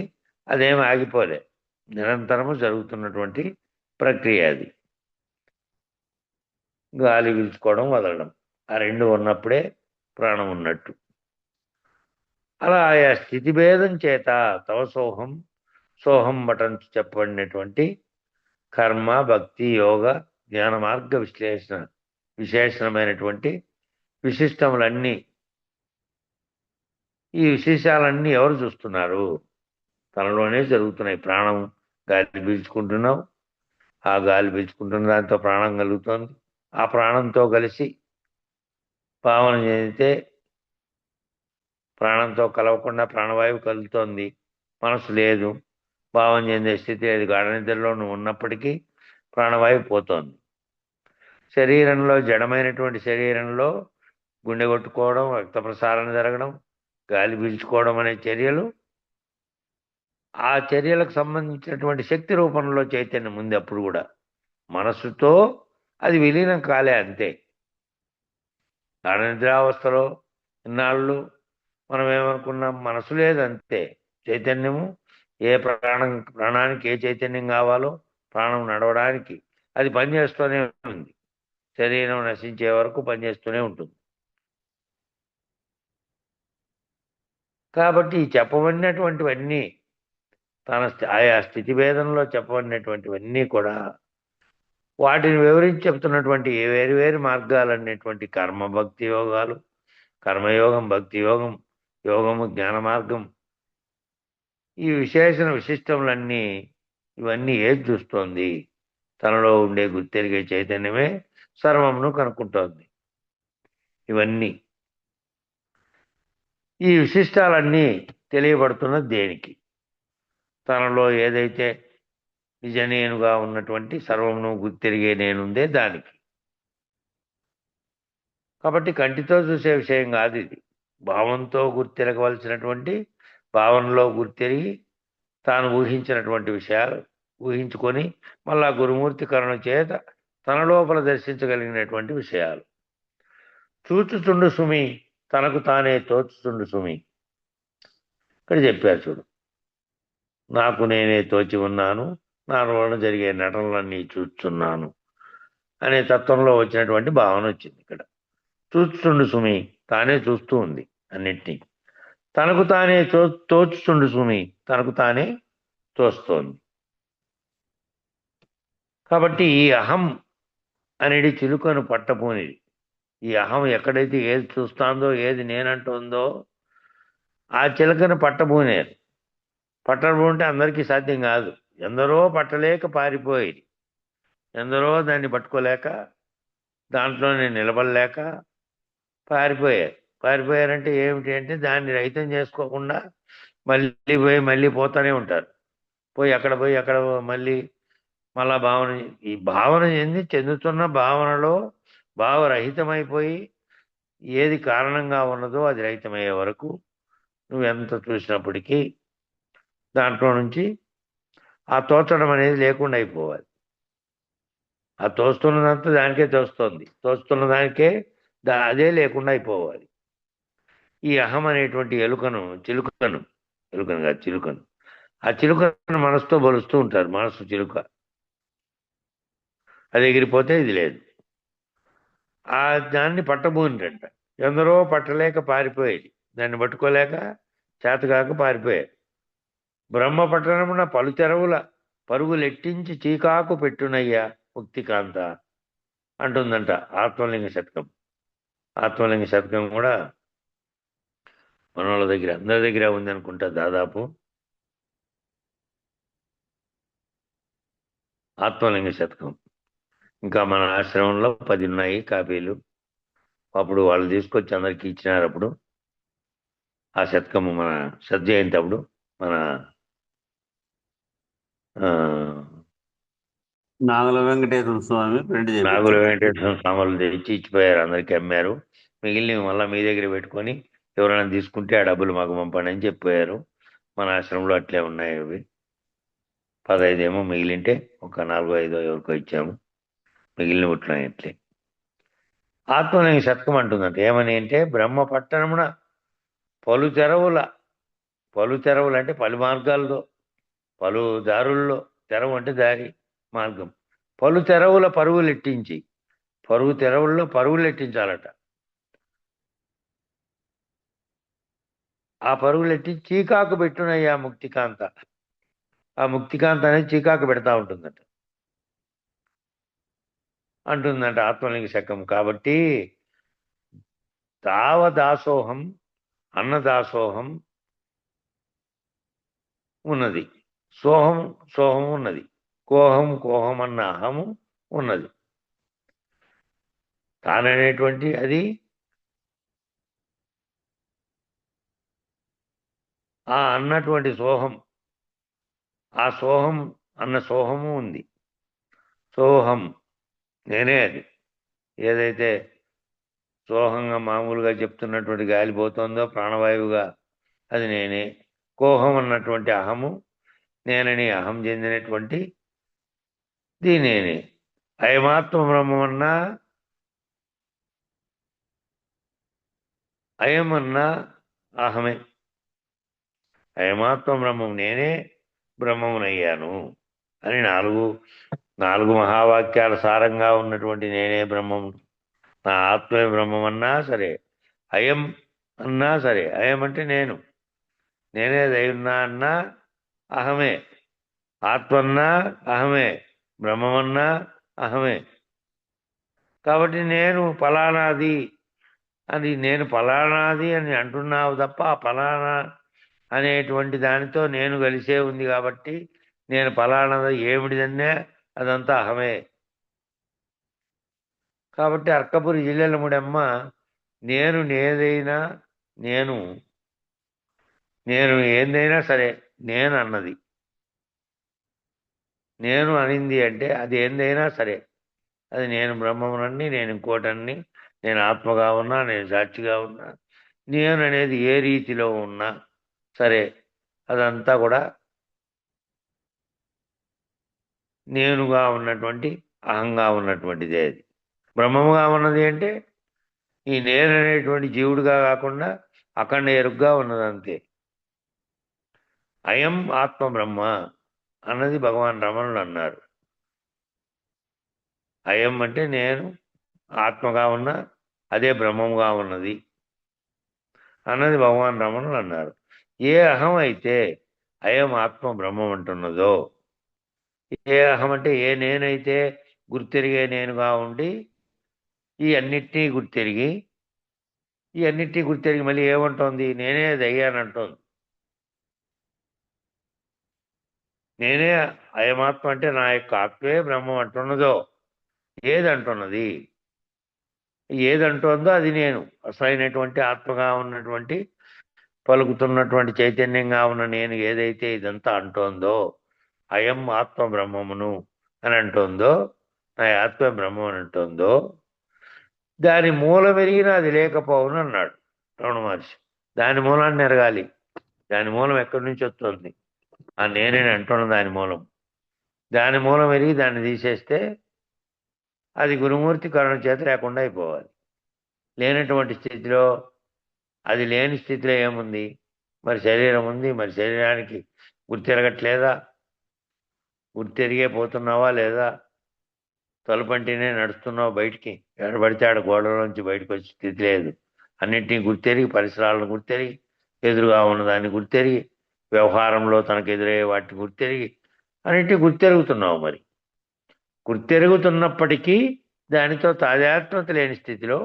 అదేం ఆగిపోలే, నిరంతరము జరుగుతున్నటువంటి ప్రక్రియ అది. గాలి పీల్చుకోవడం వదలడం ఆ రెండు ఉన్నప్పుడే ప్రాణం ఉన్నట్టు. అలా ఆయా స్థితి భేదం చేత తవ సోహం సోహం బటం చెప్పబడినటువంటి కర్మ, భక్తి, యోగ, జ్ఞాన మార్గ విశేషణమైనటువంటి విశిష్టములన్నీ, ఈ విశేషాలన్నీ ఎవరు చూస్తున్నారు? తనలోనే జరుగుతున్నాయి. ప్రాణం గాలి పీల్చుకుంటున్నావు, ఆ గాలి పీల్చుకుంటున్న దాంతో ప్రాణం కలుగుతోంది. ఆ ప్రాణంతో కలిసి భావన చెందితే ప్రాణంతో కలవకుండా ప్రాణవాయువు కలుగుతోంది. మనసు లేదు, భావన చెందే స్థితి లేదు. గాఢ నిద్రలో నువ్వు ఉన్నప్పటికీ ప్రాణవాయువు పోతోంది. శరీరంలో, జడమైనటువంటి శరీరంలో గుండె కొట్టుకోవడం, రక్త ప్రసారణ జరగడం, గాలి పీల్చుకోవడం అనే చర్యలు, ఆ చర్యలకు సంబంధించినటువంటి శక్తి రూపంలో చైతన్యం ఉంది. అప్పుడు కూడా మనస్సుతో అది విలీనం కాలే, అంతే. గాఢ నిద్రావస్థలో ఇన్నాళ్ళు మనం ఏమనుకున్నాం, మనసు లేదంతే. చైతన్యము ప్రాణానికి ఏ చైతన్యం కావాలో, ప్రాణం నడవడానికి అది పనిచేస్తూనే ఉంది. శరీరం నశించే వరకు పనిచేస్తూనే ఉంటుంది. కాబట్టి చెప్పబడినటువంటివన్నీ ఆయా స్థితి భేదంలో చెప్పబడినటువంటివన్నీ కూడా వాటిని వివరించి చెప్తున్నటువంటి వేరు వేరు మార్గాలనేటువంటి కర్మ, భక్తి యోగాలు, కర్మయోగం, భక్తి యోగం, యోగము, జ్ఞాన మార్గం, ఈ విశిష్టములన్నీ ఇవన్నీ ఏది చూస్తోంది? తనలో ఉండే గుర్తెరిగే చైతన్యమే సర్వమును కనుక్కుంటోంది. ఇవన్నీ ఈ విశిష్టాలన్నీ తెలియబడుతున్నది దేనికి? తనలో ఏదైతే నిజ నేనుగా ఉన్నటువంటి సర్వమును గుర్తెరిగే నేనుందే దానికి. కాబట్టి కంటితో చూసే విషయం కాదు ఇది. భావంతో గుర్తెరగవలసినటువంటి, భావనలో గుర్తెరిగి తాను ఊహించినటువంటి విషయాలు ఊహించుకొని మళ్ళా గురుమూర్తి కరుణ చేత తన లోపల దర్శించగలిగినటువంటి విషయాలు. చూచుచుండు సుమి, తనకు తానే తోచుచుండు సుమి. ఇక్కడ చెప్పారు చూడు, నాకు నేనే తోచి ఉన్నాను, నా వలన జరిగే నటనలన్నీ చూస్తున్నాను అనే తత్వంలో వచ్చినటువంటి భావన వచ్చింది ఇక్కడ. చూచుచుండు సుమి, తానే చూస్తూ ఉంది అన్నిటినీ. తనకు తానే తోచుచుండు సుమి, తనకు తానే తోస్తోంది. కాబట్టి ఈ అహం అనేది చిలుకను పట్టపోనిది. ఈ అహం ఎక్కడైతే ఏది చూస్తాందో, ఏది నేనంటుందో ఆ చిలుకను పట్టబోనేది. పట్టబోంటే అందరికీ సాధ్యం కాదు. ఎందరో పట్టలేక పారిపోయి, ఎందరో దాన్ని పట్టుకోలేక, దాంట్లోనే నిలబడలేక పారిపోయారు. పారిపోయారంటే ఏమిటి అంటే దాన్ని రహితం చేసుకోకుండా మళ్ళీ పోతూనే ఉంటారు. పోయి అక్కడ మళ్ళా ఈ భావన చెందుతున్న భావనలో భావరహితమైపోయి ఏది కారణంగా ఉన్నదో అది రహితమయ్యే వరకు నువ్వు ఎంత చూసినప్పటికీ దాంట్లో నుంచి ఆ తోచడం అనేది లేకుండా అయిపోవాలి. ఆ తోస్తున్నదంతా దానికే తోస్తోంది. తోస్తున్న దానికే అదే లేకుండా అయిపోవాలి. ఈ అహం అనేటువంటి చిలుకను కాదు చిలుకను, ఆ చిలుకను మనసుతో బలుస్తూ ఉంటారు. మనసు చిలుక, అది ఎగిరిపోతే ఇది లేదు. ఆ దాన్ని పట్టబోనిటంట. ఎందరో పట్టలేక పారిపోయేది, దాన్ని పట్టుకోలేక చేతగాక పారిపోయారు. బ్రహ్మ పట్టణమున పలుతెరవుల పరుగులెట్టించి చీకాకు పెట్టునయ్యా ముక్తికాంత అంటుందంట ఆత్మలింగ శతకం. ఆత్మలింగ శతకం కూడా మన వాళ్ళ దగ్గర అందరి దగ్గర ఉంది అనుకుంటా దాదాపు. ఆత్మలింగ శతకం ఇంకా మన ఆశ్రమంలో 10 ఉన్నాయి కాపీలు. అప్పుడు వాళ్ళు తీసుకొచ్చి అందరికి ఇచ్చినారు. అప్పుడు ఆ శతకము మన సద్జయంతి అప్పుడు మన నాగల వెంకటేశ్వర స్వామి ప్రింట్ నాగుల చేయించారు. వెంకటేశ్వర స్వాములు తెచ్చి ఇచ్చిపోయారు, అందరికి అమ్మారు. మిగిలినవి మళ్ళీ మీ దగ్గర పెట్టుకొని ఎవరైనా తీసుకుంటే ఆ డబ్బులు మాకు పంపండి అని చెప్పారు. మన ఆశ్రమంలో అట్లే ఉన్నాయి. అవి 15 ఏమో మిగిలింటే ఒక 4-5 ఎవరికో ఇచ్చాము. మిగిలిన ఉంటున్నాయి అట్లే. ఆత్మలింగ శతకం అంటుందంట ఏమని అంటే, బ్రహ్మ పట్టణమున పలు తెరవులు అంటే పలు మార్గాల్లో, పలు దారుల్లో, తెరవు అంటే దారి, మార్గం, పలు తెరవుల పరుగులెట్టించి, తెరవుల్లో పరుగులెట్టించాలట. ఆ పరుగులెట్టి చీకాకు పెట్టునయ్యా ముక్తికాంత, ఆ ముక్తికాంత అనేది చీకాకు పెడతా అంటుందంట ఆత్మలింగ శకం. కాబట్టి దాసోహం అన్నదాసోహం ఉన్నది, సోహం ఉన్నది, కోహం అన్న అహము ఉన్నది. తాననేటువంటి అది ఆ అన్నటువంటి సోహం అన్న సోహము ఉంది. సోహం నేనే, అది ఏదైతే సోహంగా మామూలుగా చెప్తున్నటువంటి గాలి పోతుందో ప్రాణవాయువుగా, అది నేనే. కోహం అన్నటువంటి అహము నేనని అహం చెందినటువంటి నేనే. అయమాత్మ బ్రహ్మమన్నా అయమన్నా అహమే. అయమాత్మ బ్రహ్మం నేనే బ్రహ్మమునయ్యాను అని నాలుగు మహావాక్యాల సారంగా ఉన్నటువంటి నేనే బ్రహ్మము, నా ఆత్మే బ్రహ్మమన్నా సరే, అయం అన్నా సరే, అయం అంటే నేనే దయున్నా అన్నా అహమే, ఆత్మన్నా అహమే, బ్రహ్మమన్నా అహమే. కాబట్టి నేను ఫలానాది అని అంటున్నావు తప్ప ఆ ఫలానా అనేటువంటి దానితో నేను కలిసే ఉంది. కాబట్టి నేను ఫలానాది ఏమిటిదన్నే అదంతా అహమే. కాబట్టి అర్కపురి జిల్లెలముడమ్మ నేను ఏందైనా సరే నేను అన్నది, నేను అనింది అంటే అది ఏందైనా సరే అది నేను బ్రహ్మమునని, నేను ఇంకోటన్ని, నేను ఆత్మగా ఉన్నా, నేను సాక్షిగా ఉన్నా, నేను అనేది ఏ రీతిలో ఉన్నా సరే అదంతా కూడా నేనుగా ఉన్నటువంటి అహంగా ఉన్నటువంటిదే. అది బ్రహ్మముగా ఉన్నది అంటే ఈ నేను అనేటువంటి జీవుడుగా కాకుండా అఖండ ఎరుగ్గా ఉన్నదంతే. అయం ఆత్మ బ్రహ్మ అన్నది భగవాన్ రమణులు అన్నారు. అయం అంటే నేను ఆత్మగా ఉన్న అదే బ్రహ్మముగా ఉన్నది అన్నది భగవాన్ రమణులు అన్నారు. ఏ అహం అయితే అయం ఆత్మ బ్రహ్మం అంటున్నదో, ఏ అహం అంటే ఏ నేనైతే గుర్తెరిగే నేనుగా ఉండి ఈ అన్నిటినీ గుర్తెరిగి మళ్ళీ ఏమంటోంది, నేనే దయ్యానంటోంది. నేనే అయమాత్మ అంటే నా యొక్క ఆత్మే బ్రహ్మం అంటున్నదో, ఏదంటోందో అది నేను అసలైనటువంటి ఆత్మగా ఉన్నటువంటి పలుకుతున్నటువంటి చైతన్యంగా ఉన్న నేను ఏదైతే ఇదంతా అంటోందో, అయం ఆత్మ బ్రహ్మమును అని అంటోందో, నా ఆత్మ బ్రహ్మం అని అంటోందో, దాని మూలం ఎరిగినా అది లేకపోవును అన్నాడు రమణ మహర్షి. దాని మూలాన్ని ఎరగాలి. దాని మూలం ఎక్కడి నుంచి వస్తుంది, ఆ నేనే అంటున్న దాని మూలం ఎరిగి దాన్ని తీసేస్తే అది గురుమూర్తి కరుణ చేత లేకుండా అయిపోవాలి. లేనటువంటి స్థితిలో, అది లేని స్థితిలో ఏముంది? మరి శరీరం ఉంది, మరి శరీరానికి గుర్తెరగట్లేదా? గుర్తెరిగే పోతున్నావా లేదా? తలుపంటేనే నడుస్తున్నావు బయటికి, ఎడబడితే ఆడ గోడలోంచి బయటకు వచ్చే స్థితి లేదు. అన్నింటినీ గుర్తెరిగి, పరిసరాలను గుర్తెరిగి, ఎదురుగా ఉన్నదాన్ని గుర్తెరిగి, వ్యవహారంలో తనకు ఎదురయ్యే వాటిని గుర్తెరిగి, అన్నింటినీ గుర్తెరుగుతున్నావు. మరి గుర్తెరుగుతున్నప్పటికీ దానితో తాదాత్మ్యత లేని స్థితిలో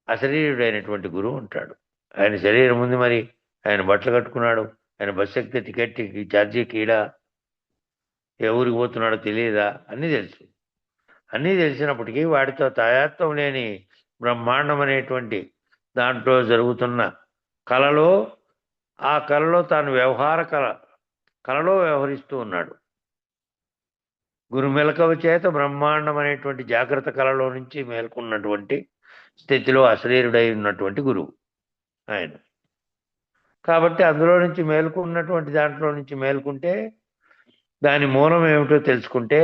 అశరీరుడైనటువంటి గురువు ఉంటాడు. ఆయన శరీరం ఉంది, మరి ఆయన బట్టలు కట్టుకున్నాడు, ఆయన బస్సు ఎక్కితే టికెట్ ఛార్జీ కీడా, ఏ ఊరికి పోతున్నాడో తెలియదా? అన్నీ తెలుసు. అన్నీ తెలిసినప్పటికీ వాటితో తాయాత్వం లేని బ్రహ్మాండం అనేటువంటి దాంట్లో జరుగుతున్న కళలో, ఆ కళలో తాను వ్యవహార కళలో వ్యవహరిస్తూ ఉన్నాడు. గురుమెలకువ చేత బ్రహ్మాండం అనేటువంటి జాగ్రత్త కళలో నుంచి మేల్కొన్నటువంటి స్థితిలో అశరీరుడై ఉన్నటువంటి గురువు ఆయన. కాబట్టి అందులో నుంచి మేల్కొన్నటువంటి దాంట్లో నుంచి మేల్కొంటే, దాని మూలం ఏమిటో తెలుసుకుంటే,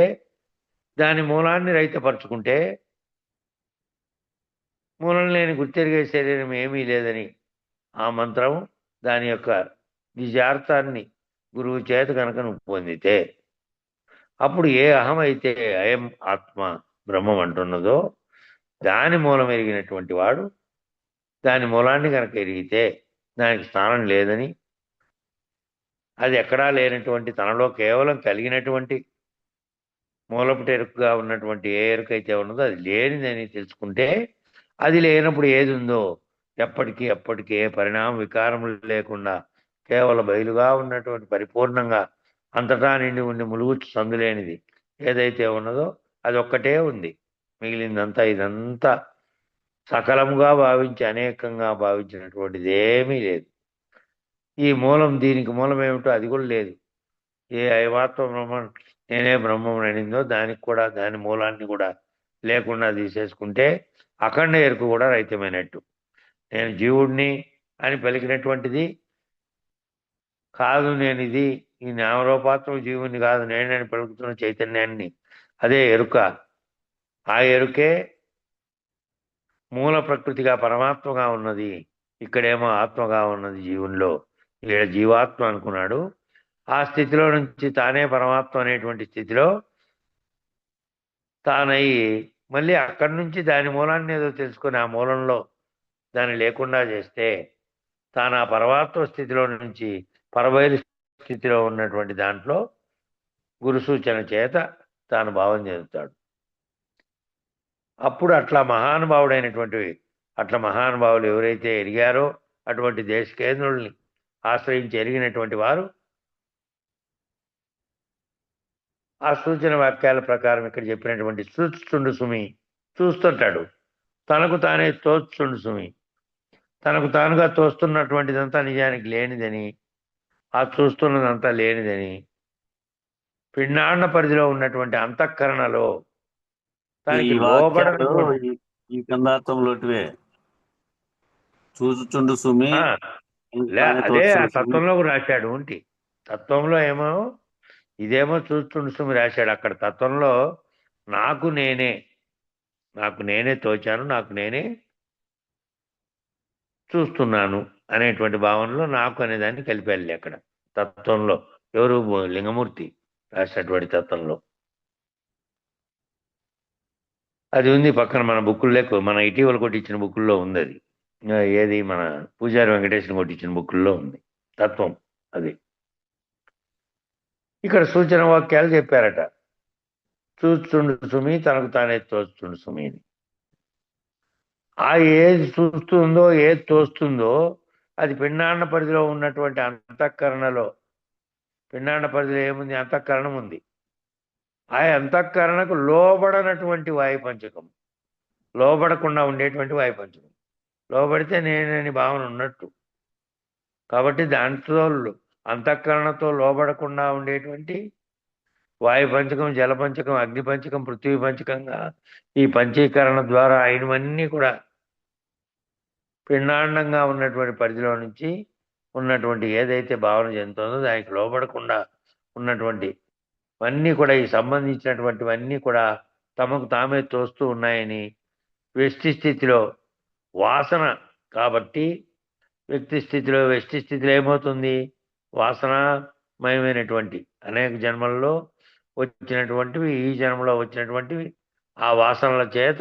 దాని మూలాన్ని రైతపరుచుకుంటే, మూలం లేని గుర్తెరిగే శరీరం ఏమీ లేదని ఆ మంత్రం దాని యొక్క నిజార్థాన్ని గురువు చేత కనుక నువ్వు పొందితే, అప్పుడు ఏ అహం అయితే అయం ఆత్మ బ్రహ్మం అంటున్నదో దాని మూలం ఎరిగినటువంటి వాడు, దాని మూలాన్ని కనుక ఎరిగితే దానికి స్థానం లేదని, అది ఎక్కడా లేనటువంటి తనలో కేవలం కలిగినటువంటి మూలపుట ఎరుకగా ఉన్నటువంటి ఏ ఎరుకైతే ఉన్నదో అది లేనిదని తెలుసుకుంటే, అది లేనప్పుడు ఏది ఉందో ఎప్పటికీ ఏ పరిణామ వికారములు లేకుండా కేవలం బయలుగా ఉన్నటువంటి పరిపూర్ణంగా అంతటా నిండి ఉండి ములుగుచ్చు సందులేనిది ఏదైతే ఉన్నదో అది ఒక్కటే ఉంది. మిగిలిందంతా ఇదంతా సకలముగా భావించి అనేకంగా భావించినటువంటిది ఏమీ లేదు. ఈ మూలం, దీనికి మూలం ఏమిటో అది కూడా లేదు. ఏ అయవాత్మ బ్రహ్మం నేనే బ్రహ్మం అనిందో దానికి కూడా, దాని మూలాన్ని కూడా లేకుండా తీసేసుకుంటే అఖండ ఎరుక కూడా రహితమైనట్టు. నేను జీవుడిని అని పలికినటువంటిది కాదు, నేను ఇది ఈ నామరూపాత్మక జీవుని కాదు, నేనని పలుకుతున్న చైతన్యాన్ని, అదే ఎరుక. ఆ ఎరుకే మూల ప్రకృతిగా పరమాత్మగా ఉన్నది. ఇక్కడేమో ఆత్మగా ఉన్నది జీవుల్లో. ఇక్కడ జీవాత్మ అనుకున్నాడు. ఆ స్థితిలో నుంచి తానే పరమాత్మ అనేటువంటి స్థితిలో తానయ్యి మళ్ళీ అక్కడి నుంచి దాని మూలాన్ని ఏదో తెలుసుకొని ఆ మూలంలో దాన్ని లేకుండా చేస్తే తాను ఆ పరమాత్మ స్థితిలో నుంచి పరబయలు స్థితిలో ఉన్నటువంటి దాంట్లో గురు సూచన చేత తాను భావం చెందుతాడు. అప్పుడు అట్లా మహానుభావులు ఎవరైతే ఎరిగారో అటువంటి దేశకేంద్రుల్ని ఆశ్రయించి ఎరిగినటువంటి వారు ఆ సూచన వాక్యాల ప్రకారం ఇక్కడ చెప్పినటువంటి చూస్తుండు సుమి, చూస్తుంటాడు. తనకు తానే తోస్తుండు సుమి, తనకు తానుగా తోస్తున్నటువంటిదంతా నిజానికి లేనిదని, ఆ చూస్తున్నదంతా లేనిదని, పిండాండ పరిధిలో ఉన్నటువంటి అంతఃకరణలో దానికి లోబడనటువంటి ఈ కందార్థంలోటివే చూచుచుండు సుమి, అదే ఆ తత్వంలో రాశాడు. ఉంటి తత్వంలో ఏమో ఇదేమో చూస్తుండు సుమి రాశాడు. అక్కడ తత్వంలో నాకు నేనే తోచాను, నాకు నేనే చూస్తున్నాను అనేటువంటి భావనలో నాకు అనేదాన్ని కలిపాలి అక్కడ తత్వంలో. ఎవరు? లింగమూర్తి రాసినటువంటి తత్వంలో అది ఉంది. పక్కన మన బుక్కుల్లో, మన ఇటీవల కొట్టించిన బుక్కుల్లో ఉంది అది. ఏది? మన పూజారి వెంకటేశ్వర కొట్టించిన బుక్కుల్లో ఉంది తత్వం. అది ఇక్కడ సూచన వాక్యాలు చెప్పారట. చూస్తుండు సుమి, తనకు తానే తోస్తుండు సుమి అని. ఆ ఏది చూస్తుందో, ఏది తోస్తుందో అది పిండాండ పరిధిలో ఉన్నటువంటి అంతఃకరణలో. పిండాండ పరిధిలో ఏముంది? అంతఃకరణం ఉంది. ఆ అంతఃకరణకు లోబడనటువంటి వాయుపంచకం, లోబడకుండా ఉండేటువంటి వాయుపంచకం. లోబడితే నేనని భావన ఉన్నట్టు. కాబట్టి దాంట్లో అంతఃకరణతో లోబడకుండా ఉండేటువంటి వాయుపంచకం, జలపంచకం, అగ్నిపంచకం, పృథ్వీ పంచకంగా ఈ పంచీకరణ ద్వారా అయినవన్నీ కూడా పిండాండంగా ఉన్నటువంటి పరిధిలో నుంచి ఉన్నటువంటి ఏదైతే భావన చెందుతుందో దానికి లోబడకుండా ఉన్నటువంటి అన్నీ కూడా ఈ సంబంధించినటువంటివన్నీ కూడా తమకు తామే తోస్తూ ఉన్నాయని, వ్యష్టి స్థితిలో వాసన కాబట్టి వ్యక్తి స్థితిలో వ్యష్టి స్థితిలో ఏమవుతుంది? వాసనామయమైనటువంటి అనేక జన్మల్లో వచ్చినటువంటివి, ఈ జన్మలో వచ్చినటువంటివి ఆ వాసనల చేత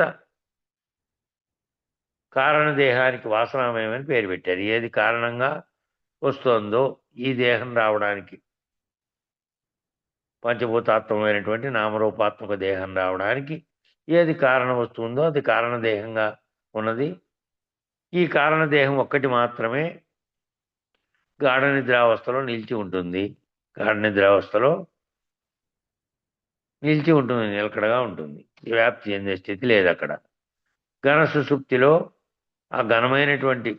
కారణదేహానికి వాసనామయమని పేరు పెట్టారు. ఏది కారణంగా వస్తోందో ఈ దేహం రావడానికి, పంచభూతాత్మకమైనటువంటి నామరూపాత్మక దేహం రావడానికి ఏది కారణ వస్తుందో అది కారణదేహంగా ఉన్నది. ఈ కారణదేహం ఒక్కటి మాత్రమే గాఢ నిద్రావస్థలో నిలిచి ఉంటుంది. గాఢ నిద్రావస్థలో నిలిచి ఉంటుంది, నిలకడగా ఉంటుంది. వ్యాప్తి చెందే స్థితి లేదు అక్కడ. ఘన సుషుప్తిలో ఆ ఘనమైనటువంటి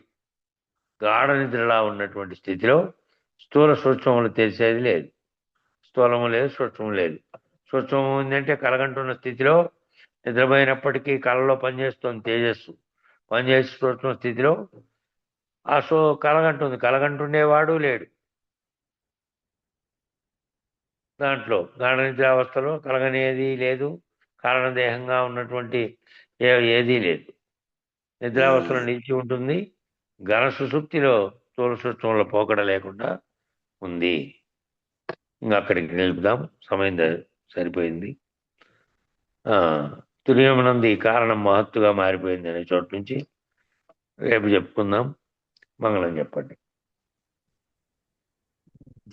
గాఢ నిద్రలా ఉన్నటువంటి స్థితిలో స్థూల సూక్ష్మములు తెలిసేది లేదు. స్థూలము లేదు, సూక్ష్మము లేదు. సూక్ష్మము ఉందంటే కలగంటున్న స్థితిలో నిద్రపోయినప్పటికీ కళలో పనిచేస్తుంది తేజస్సు. పనిచేసే సూక్ష్మ స్థితిలో ఆ కలగంటుంది. కలగంటుండేవాడు లేడు. దాంట్లో గాఢ నిద్రావస్థలో కలగనేది లేదు. కారణదేహంగా ఉన్నటువంటి ఏదీ లేదు. నిద్రావస్థలో నిలిచి ఉంటుంది. ఘన సుషుప్తిలో స్థూల సూక్ష్మంలో పోకడ లేకుండా ఉంది. ఇంకా అక్కడికి నిలుపుదాం, సమయం సరిపోయింది. తుర్యమునందు ఈ కారణం మహత్తుగా మారిపోయింది అనే చోటు నుంచి రేపు చెప్పుకుందాం. మంగళం చెప్పండి.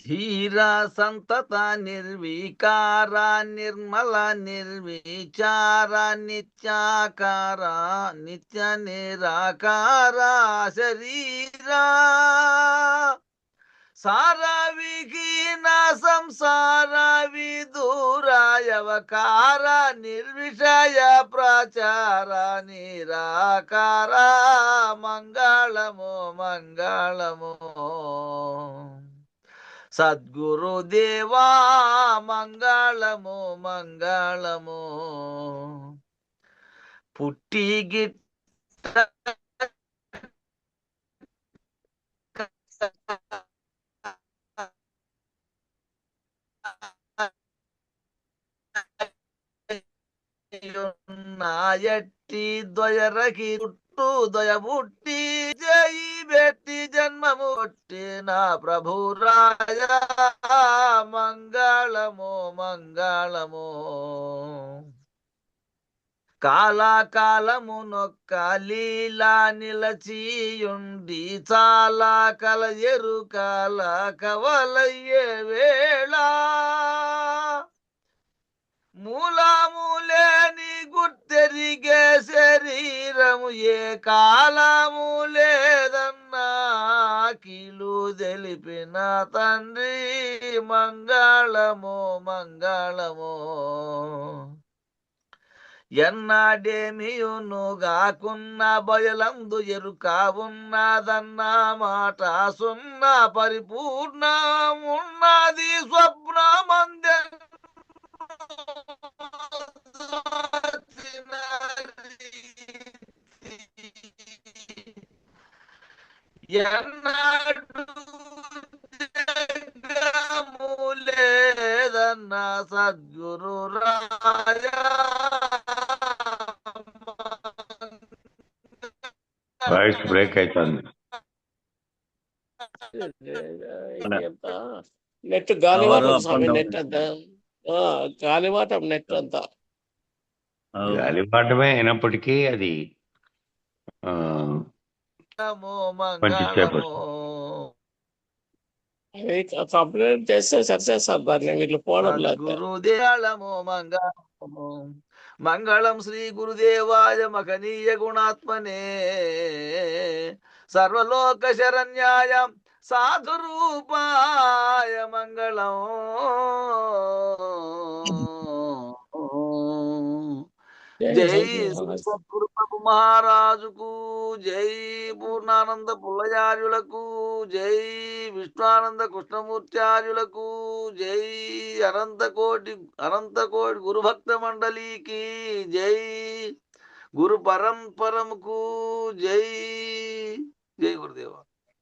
ధీర సంతత నిర్వికార నిర్మల నిర్విచార నిత్యాకార నిత్య నిరాకార శరీరా సార విహీన సంసార విదూరాయవకార నిర్విషయ ప్రచార నిరాకార మంగళము మంగళము సద్గురుదేవా మంగళము మంగళము పుట్టి గిట్ట నాయట్టి ద్వయరకి చుట్టూ దయబుట్టి జయి బెట్టి జన్మము కొట్టి నా ప్రభు రాయ మంగళము మంగళము కాలకాలము నొక్క లీలా నిలచియుండి చాలా కల ఎరుకాల కవలయ్యే వేళ మూలములేని గుర్తెరిగే శరీరము ఏ కాలము లేదన్నా కీలు తెలిపిన తండ్రి మంగళము మంగళము ఎన్నాడేమియును గాకున్న బయలందు ఎరుక ఉన్నదన్న మాట సున్న పరిపూర్ణమున్నది స్వప్నమంద లేదన్న సద్గురు రాయ వాయిస్ బ్రేక్ అవుతుంది. నెట్ గాలివాటం స్వామి, నెట్ అంతా గాలివాటం నెట్ అంతా గాలిపాటమే అయినప్పటికీ అది కొంచెం సేపు కంప్లైంట్ చేస్తే సరిచేస్తారు దాన్ని, వీళ్ళు పోవడం లేదు. గురుదేళము మంగళము మంగళం శ్రీ గురుదేవాయ మహనీయ గుణాత్మనే సర్వలోక శరణ్యాయ సాధురూపాయ మంగళం. జై శ్రీ సద్గురు ప్రభు మహారాజుకు, జై పూర్ణానంద పుల్లయార్యులకు, జై విష్ణానంద కృష్ణమూర్త్యార్యులకు, జై అనంతకోటి గురుభక్త మండలికి, జై గురు పరంపరముకు, జై జై గురుదేవ.